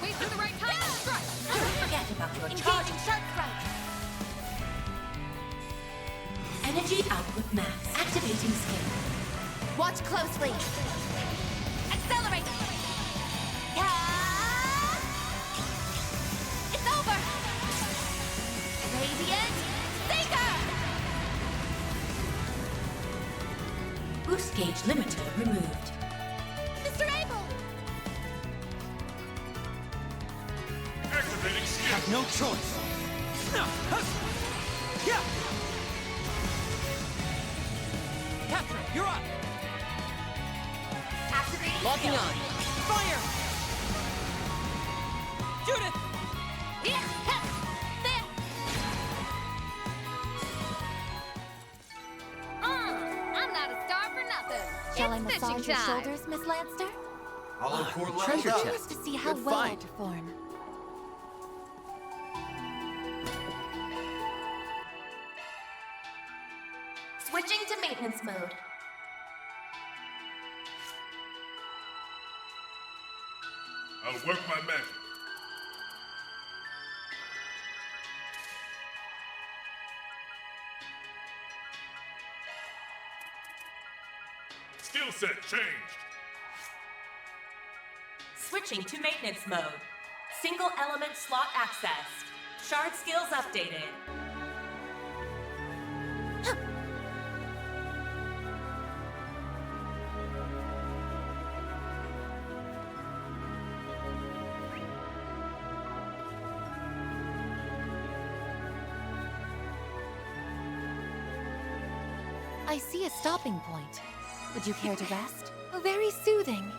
Wait for the right time to strike! Don't forget about your Engaging charges. shark strike! Energy output max. Activating skill. Watch closely. Accelerate! Yeah! It's over! Radiant Seeker! Boost gauge limiter removed. Mr. Abel! Activating skill. Have no choice. Yeah. Captain, you're up. Activating Locking skill. on. Fire. Judith. Yeah! There! I'm not a star for nothing! Shall I It's massage fishing your time. shoulders, Miss Lanster? Hollow core leveled treasure up. chest. Just to see how Good well I find. perform. Switching to maintenance mode. I'll work my magic. Skill set changed. Switching to maintenance mode. Single element slot accessed. Shard skills updated. I see a stopping point. Would you care to rest? Very soothing.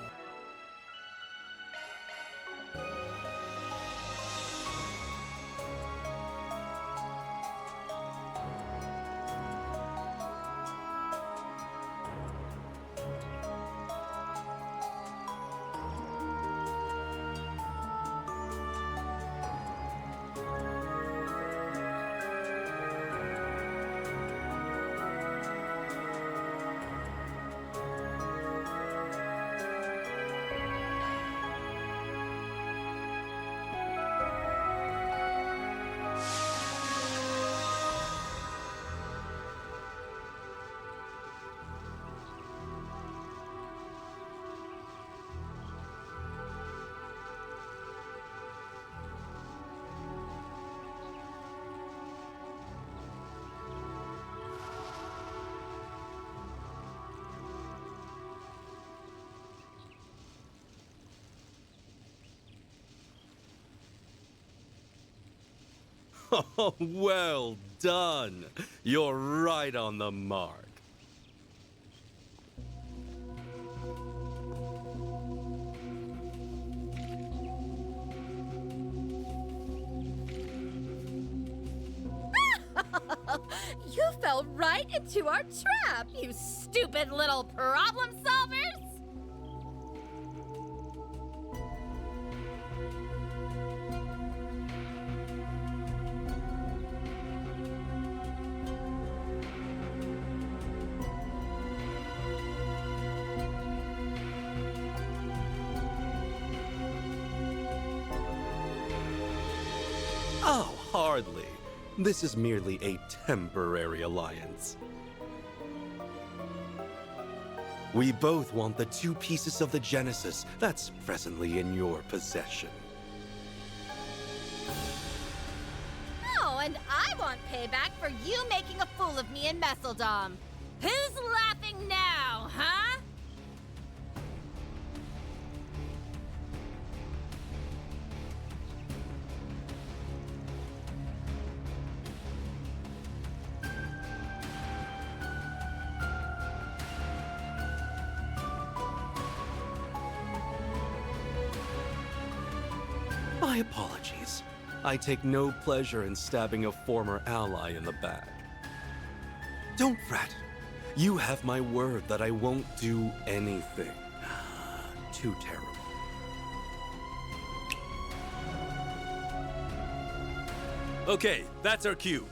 Oh, well done. You're right on the mark. You fell right into our trap, you stupid little problem solvers! Oh, hardly. This is merely a temporary alliance. We both want the 2 pieces of the Genesis that's presently in your possession. Oh, and I want payback for you making a fool of me in Messeldom. Who's laughing now, huh? My apologies. I take no pleasure in stabbing a former ally in the back. Don't fret. You have my word that I won't do anything too terrible. Okay, that's our cue.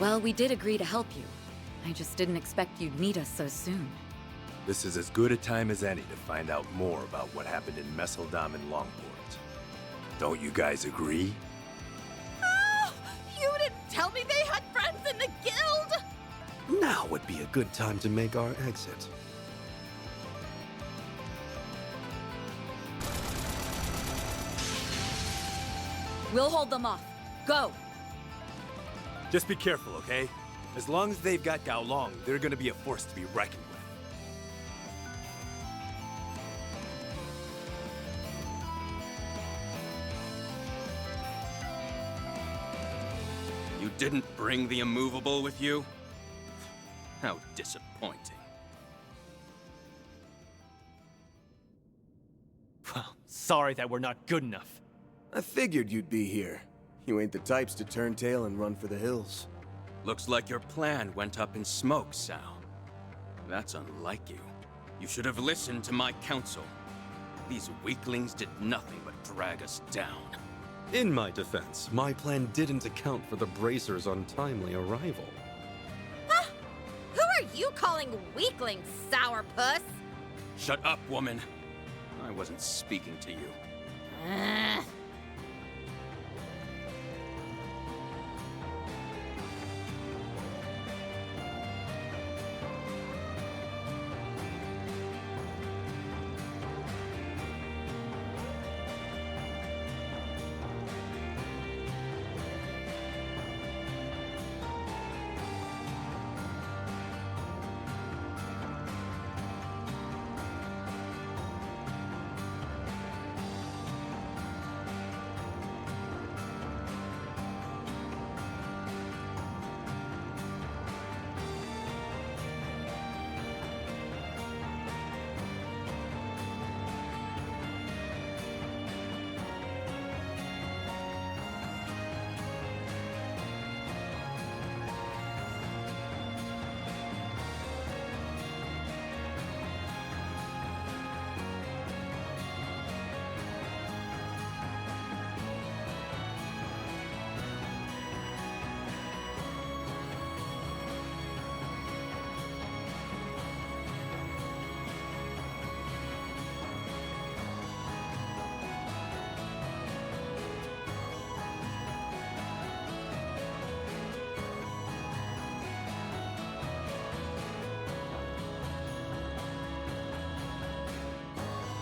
Well, we did agree to help you. I just didn't expect you'd need us so soon. This is as good a time as any to find out more about what happened in Messeldom and Longport. Don't you guys agree? Oh, you didn't tell me they had friends in the guild! Now would be a good time to make our exit. We'll hold them off. Go! Just be careful, okay? As long as they've got Gao Long, they're gonna be a force to be reckoned with. You didn't bring the immovable with you? How disappointing. Well, sorry that we're not good enough. I figured you'd be here. You ain't the types to turn tail and run for the hills. Looks like your plan went up in smoke, Sal. That's unlike you. You should have listened to my counsel. These weaklings did nothing but drag us down. In my defense, my plan didn't account for the Bracer's untimely arrival. Huh? Who are you calling weakling, sourpuss? Shut up, woman. I wasn't speaking to you.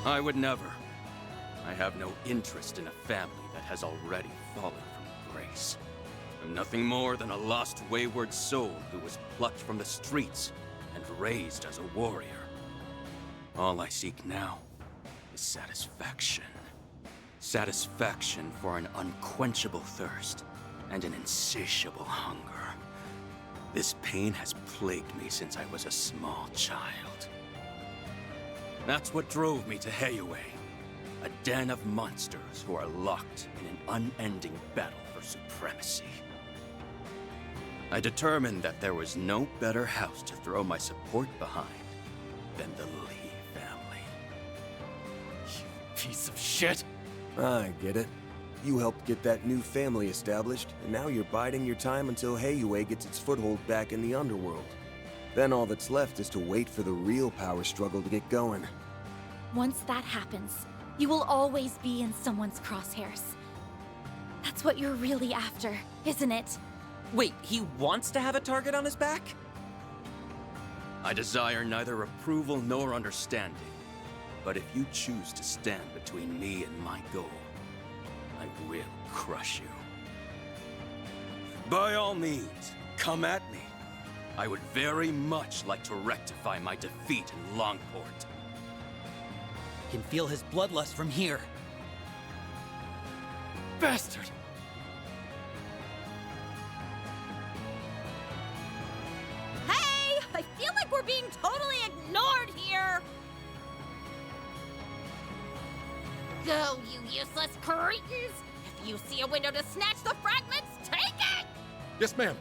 I would never. I have no interest in a family that has already fallen from grace. I'm nothing more than a lost, wayward soul who was plucked from the streets and raised as a warrior. All I seek now is satisfaction. Satisfaction for an unquenchable thirst and an insatiable hunger. This pain has plagued me since I was a small child. That's what drove me to Heyaway, a den of monsters who are locked in an unending battle for supremacy. I determined that there was no better house to throw my support behind than the Lee family. You piece of shit! I get it. You helped get that new family established, and now you're biding your time until Heyaway gets its foothold back in the underworld. Then all that's left is to wait for the real power struggle to get going. Once that happens, you will always be in someone's crosshairs. That's what you're really after, isn't it? Wait, he wants to have a target on his back? I desire neither approval nor understanding. But if you choose to stand between me and my goal, I will crush you. By all means, come at me. I would very much like to rectify my defeat in Longport. I can feel his bloodlust from here. Bastard! Hey! I feel like we're being totally ignored here! Go, you useless cretins! If you see a window to snatch the fragments, take it! Yes, ma'am.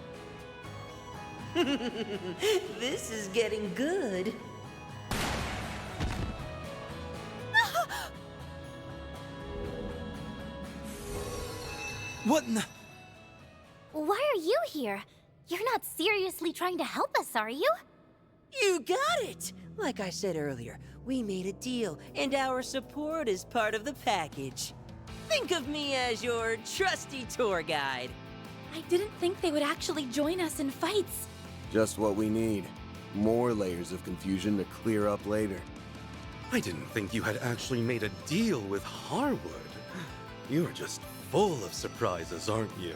This is getting good. What in the... Why are you here? You're not seriously trying to help us, are you? You got it! Like I said earlier, we made a deal, and our support is part of the package. Think of me as your trusty tour guide. I didn't think they would actually join us in fights. Just what we need. More layers of confusion to clear up later. I didn't think you had actually made a deal with Harwood. You're just full of surprises, aren't you?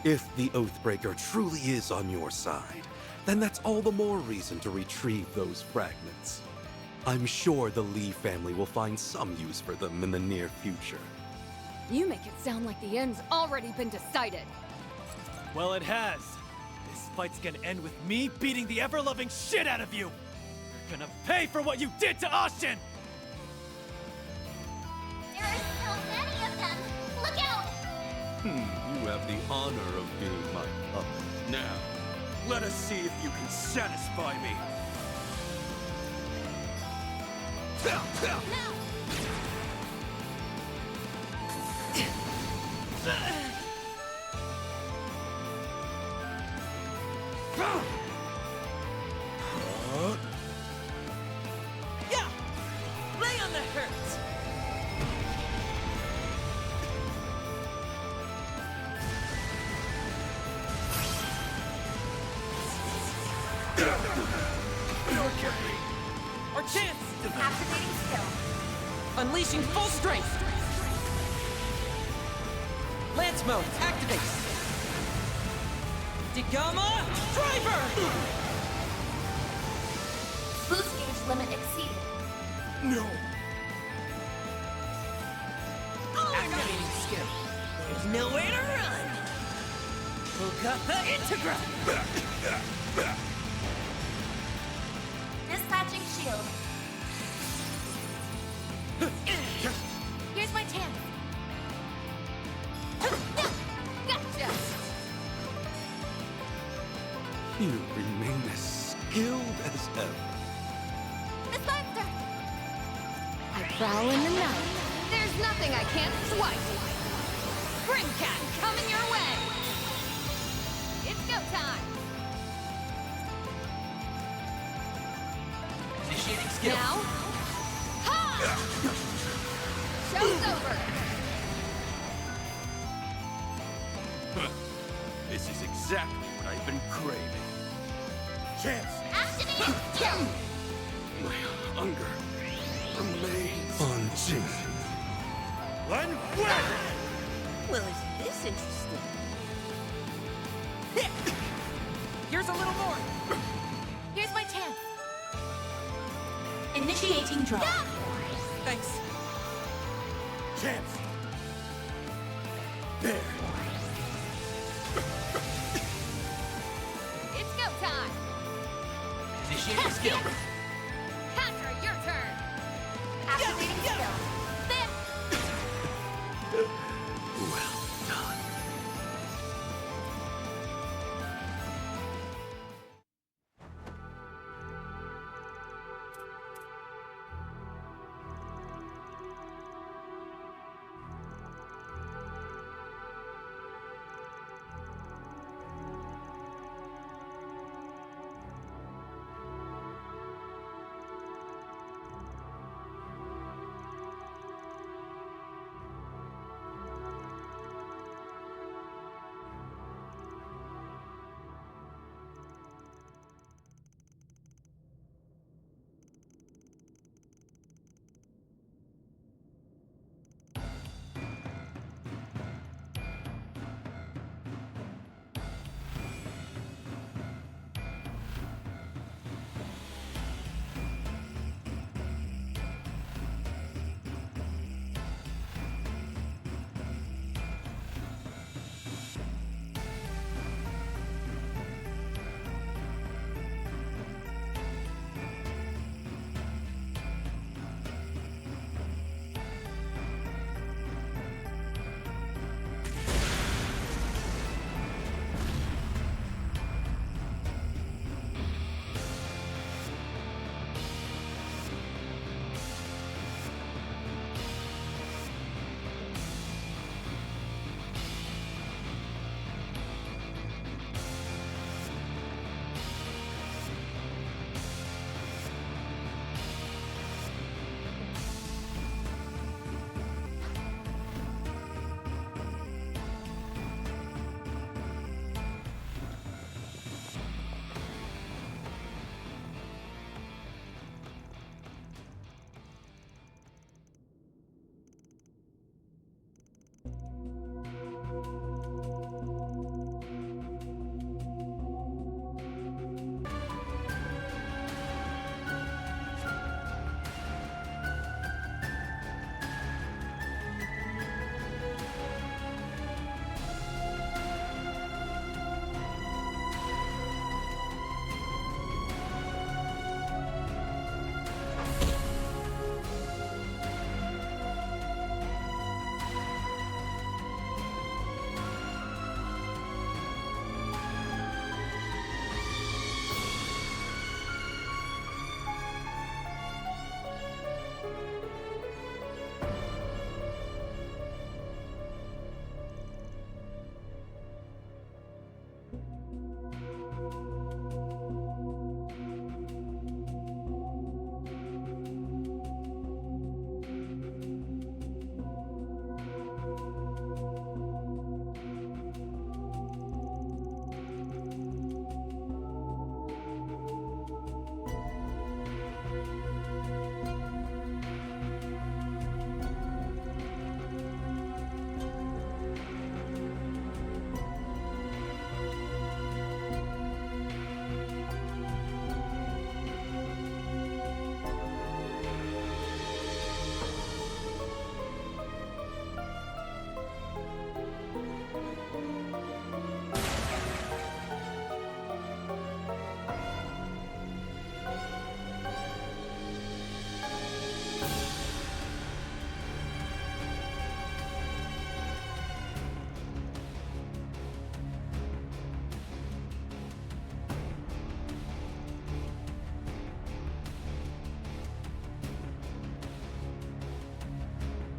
If the Oathbreaker truly is on your side, then that's all the more reason to retrieve those fragments. I'm sure the Lee family will find some use for them in the near future. You make it sound like the end's already been decided. Well, it has. This fight's gonna end with me beating the ever-loving shit out of you! You're gonna pay for what you did to Austin! There are so many of them! Look out! You have the honor of being my puppet. Now, let us see if you can satisfy me. Yeah! Lay on the hurt! Our chance! Activating skill. Unleashing full strength! Lance mode, activate! Degama, driver! Boost gauge limit exceeded. No! Activating skill. There's nowhere to run. Bugata Integra. Dispatching shield. Here's my chance. Gotcha! You remain as skilled as ever. Miss Monster! I prowl in the night. There's nothing I can't swipe. Spring Cat coming your way. It's go time. Initiating skill. Now, ha! Show's over. This is exactly what I've been craving. Chance! Activating skill! My hunger remains. see. When? Well, isn't this interesting? Here's a little more. Here's my chance. Initiating draw. Thanks. Chance. There. It's go time! Initiating skill. Counter, your turn! Activating skill. There! Well done.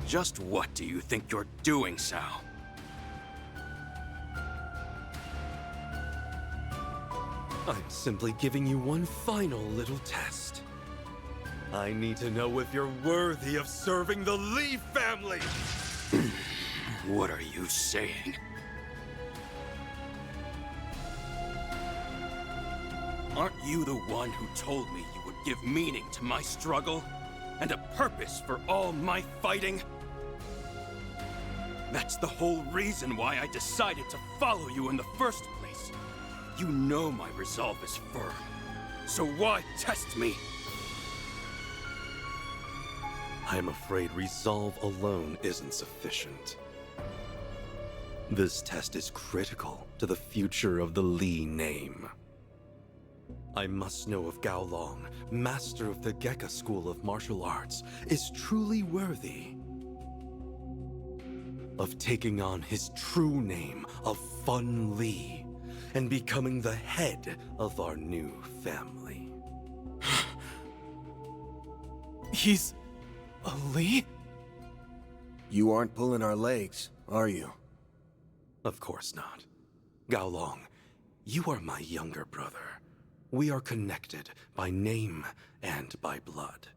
Just what do you think you're doing, Sal? I'm simply giving you one final little test. I need to know if you're worthy of serving the Lee family! What are you saying? Aren't you the one who told me you would give meaning to my struggle? and a purpose for all my fighting? That's the whole reason why I decided to follow you in the first place. You know my resolve is firm, so why test me? I'm afraid resolve alone isn't sufficient. This test is critical to the future of the Li name. I must know if Gao Long, master of the Gekka School of Martial Arts, is truly worthy of taking on his true name of Fun Li and becoming the head of our new family. He's a Li? You aren't pulling our legs, are you? Of course not. Gao Long, you are my younger brother. We are connected by name and by blood.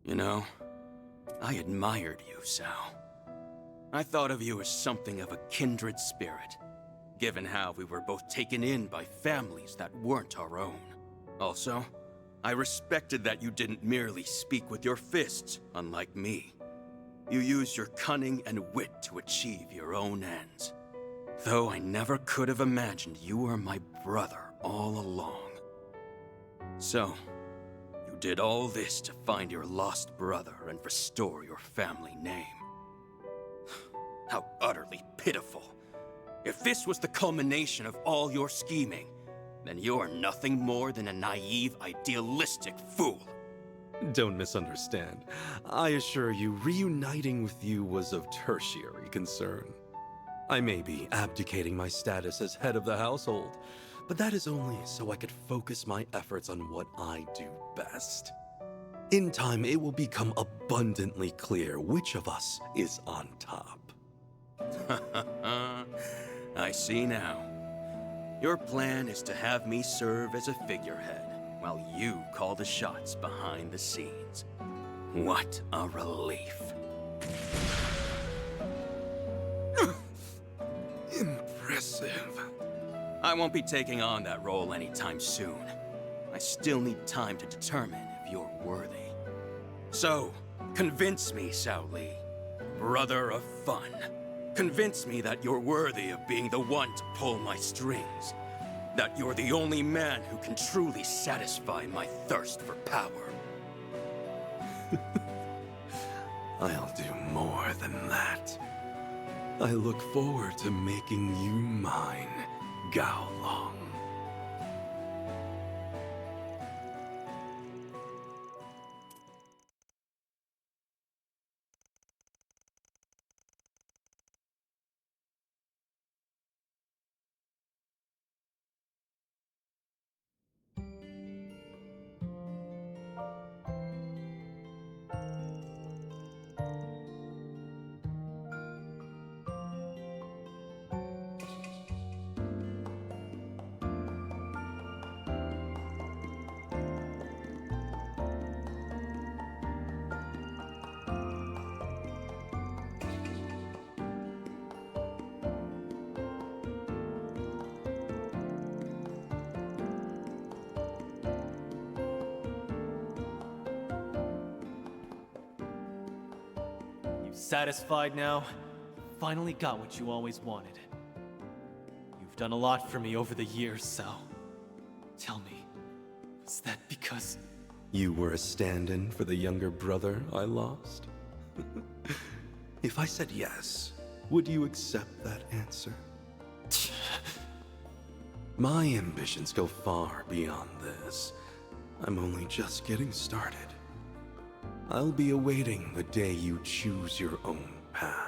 You know, I admired you, Sao. I thought of you as something of a kindred spirit, given how we were both taken in by families that weren't our own. Also, I respected that you didn't merely speak with your fists, unlike me. You used your cunning and wit to achieve your own ends. Though I never could have imagined you were my brother all along. So, you did all this to find your lost brother and restore your family name. How utterly pitiful. If this was the culmination of all your scheming, then you're nothing more than a naive, idealistic fool. Don't misunderstand. I assure you, reuniting with you was of tertiary concern. I may be abdicating my status as head of the household, but that is only so I could focus my efforts on what I do best. In time, it will become abundantly clear which of us is on top. I see now. Your plan is to have me serve as a figurehead, while you call the shots behind the scenes. What a relief. Impressive. impressive. I won't be taking on that role anytime soon. I still need time to determine if you're worthy. So, convince me, Xiao Li, brother of fun. Convince me that you're worthy of being the one to pull my strings. That you're the only man who can truly satisfy my thirst for power. I'll do more than that. I look forward to making you mine, Gao Long. Satisfied now? Finally got what you always wanted. You've done a lot for me over the years, so... Tell me, was that because... You were a stand-in for the younger brother I lost? If I said yes, would you accept that answer? My ambitions go far beyond this. I'm only just getting started. I'll be awaiting the day you choose your own path.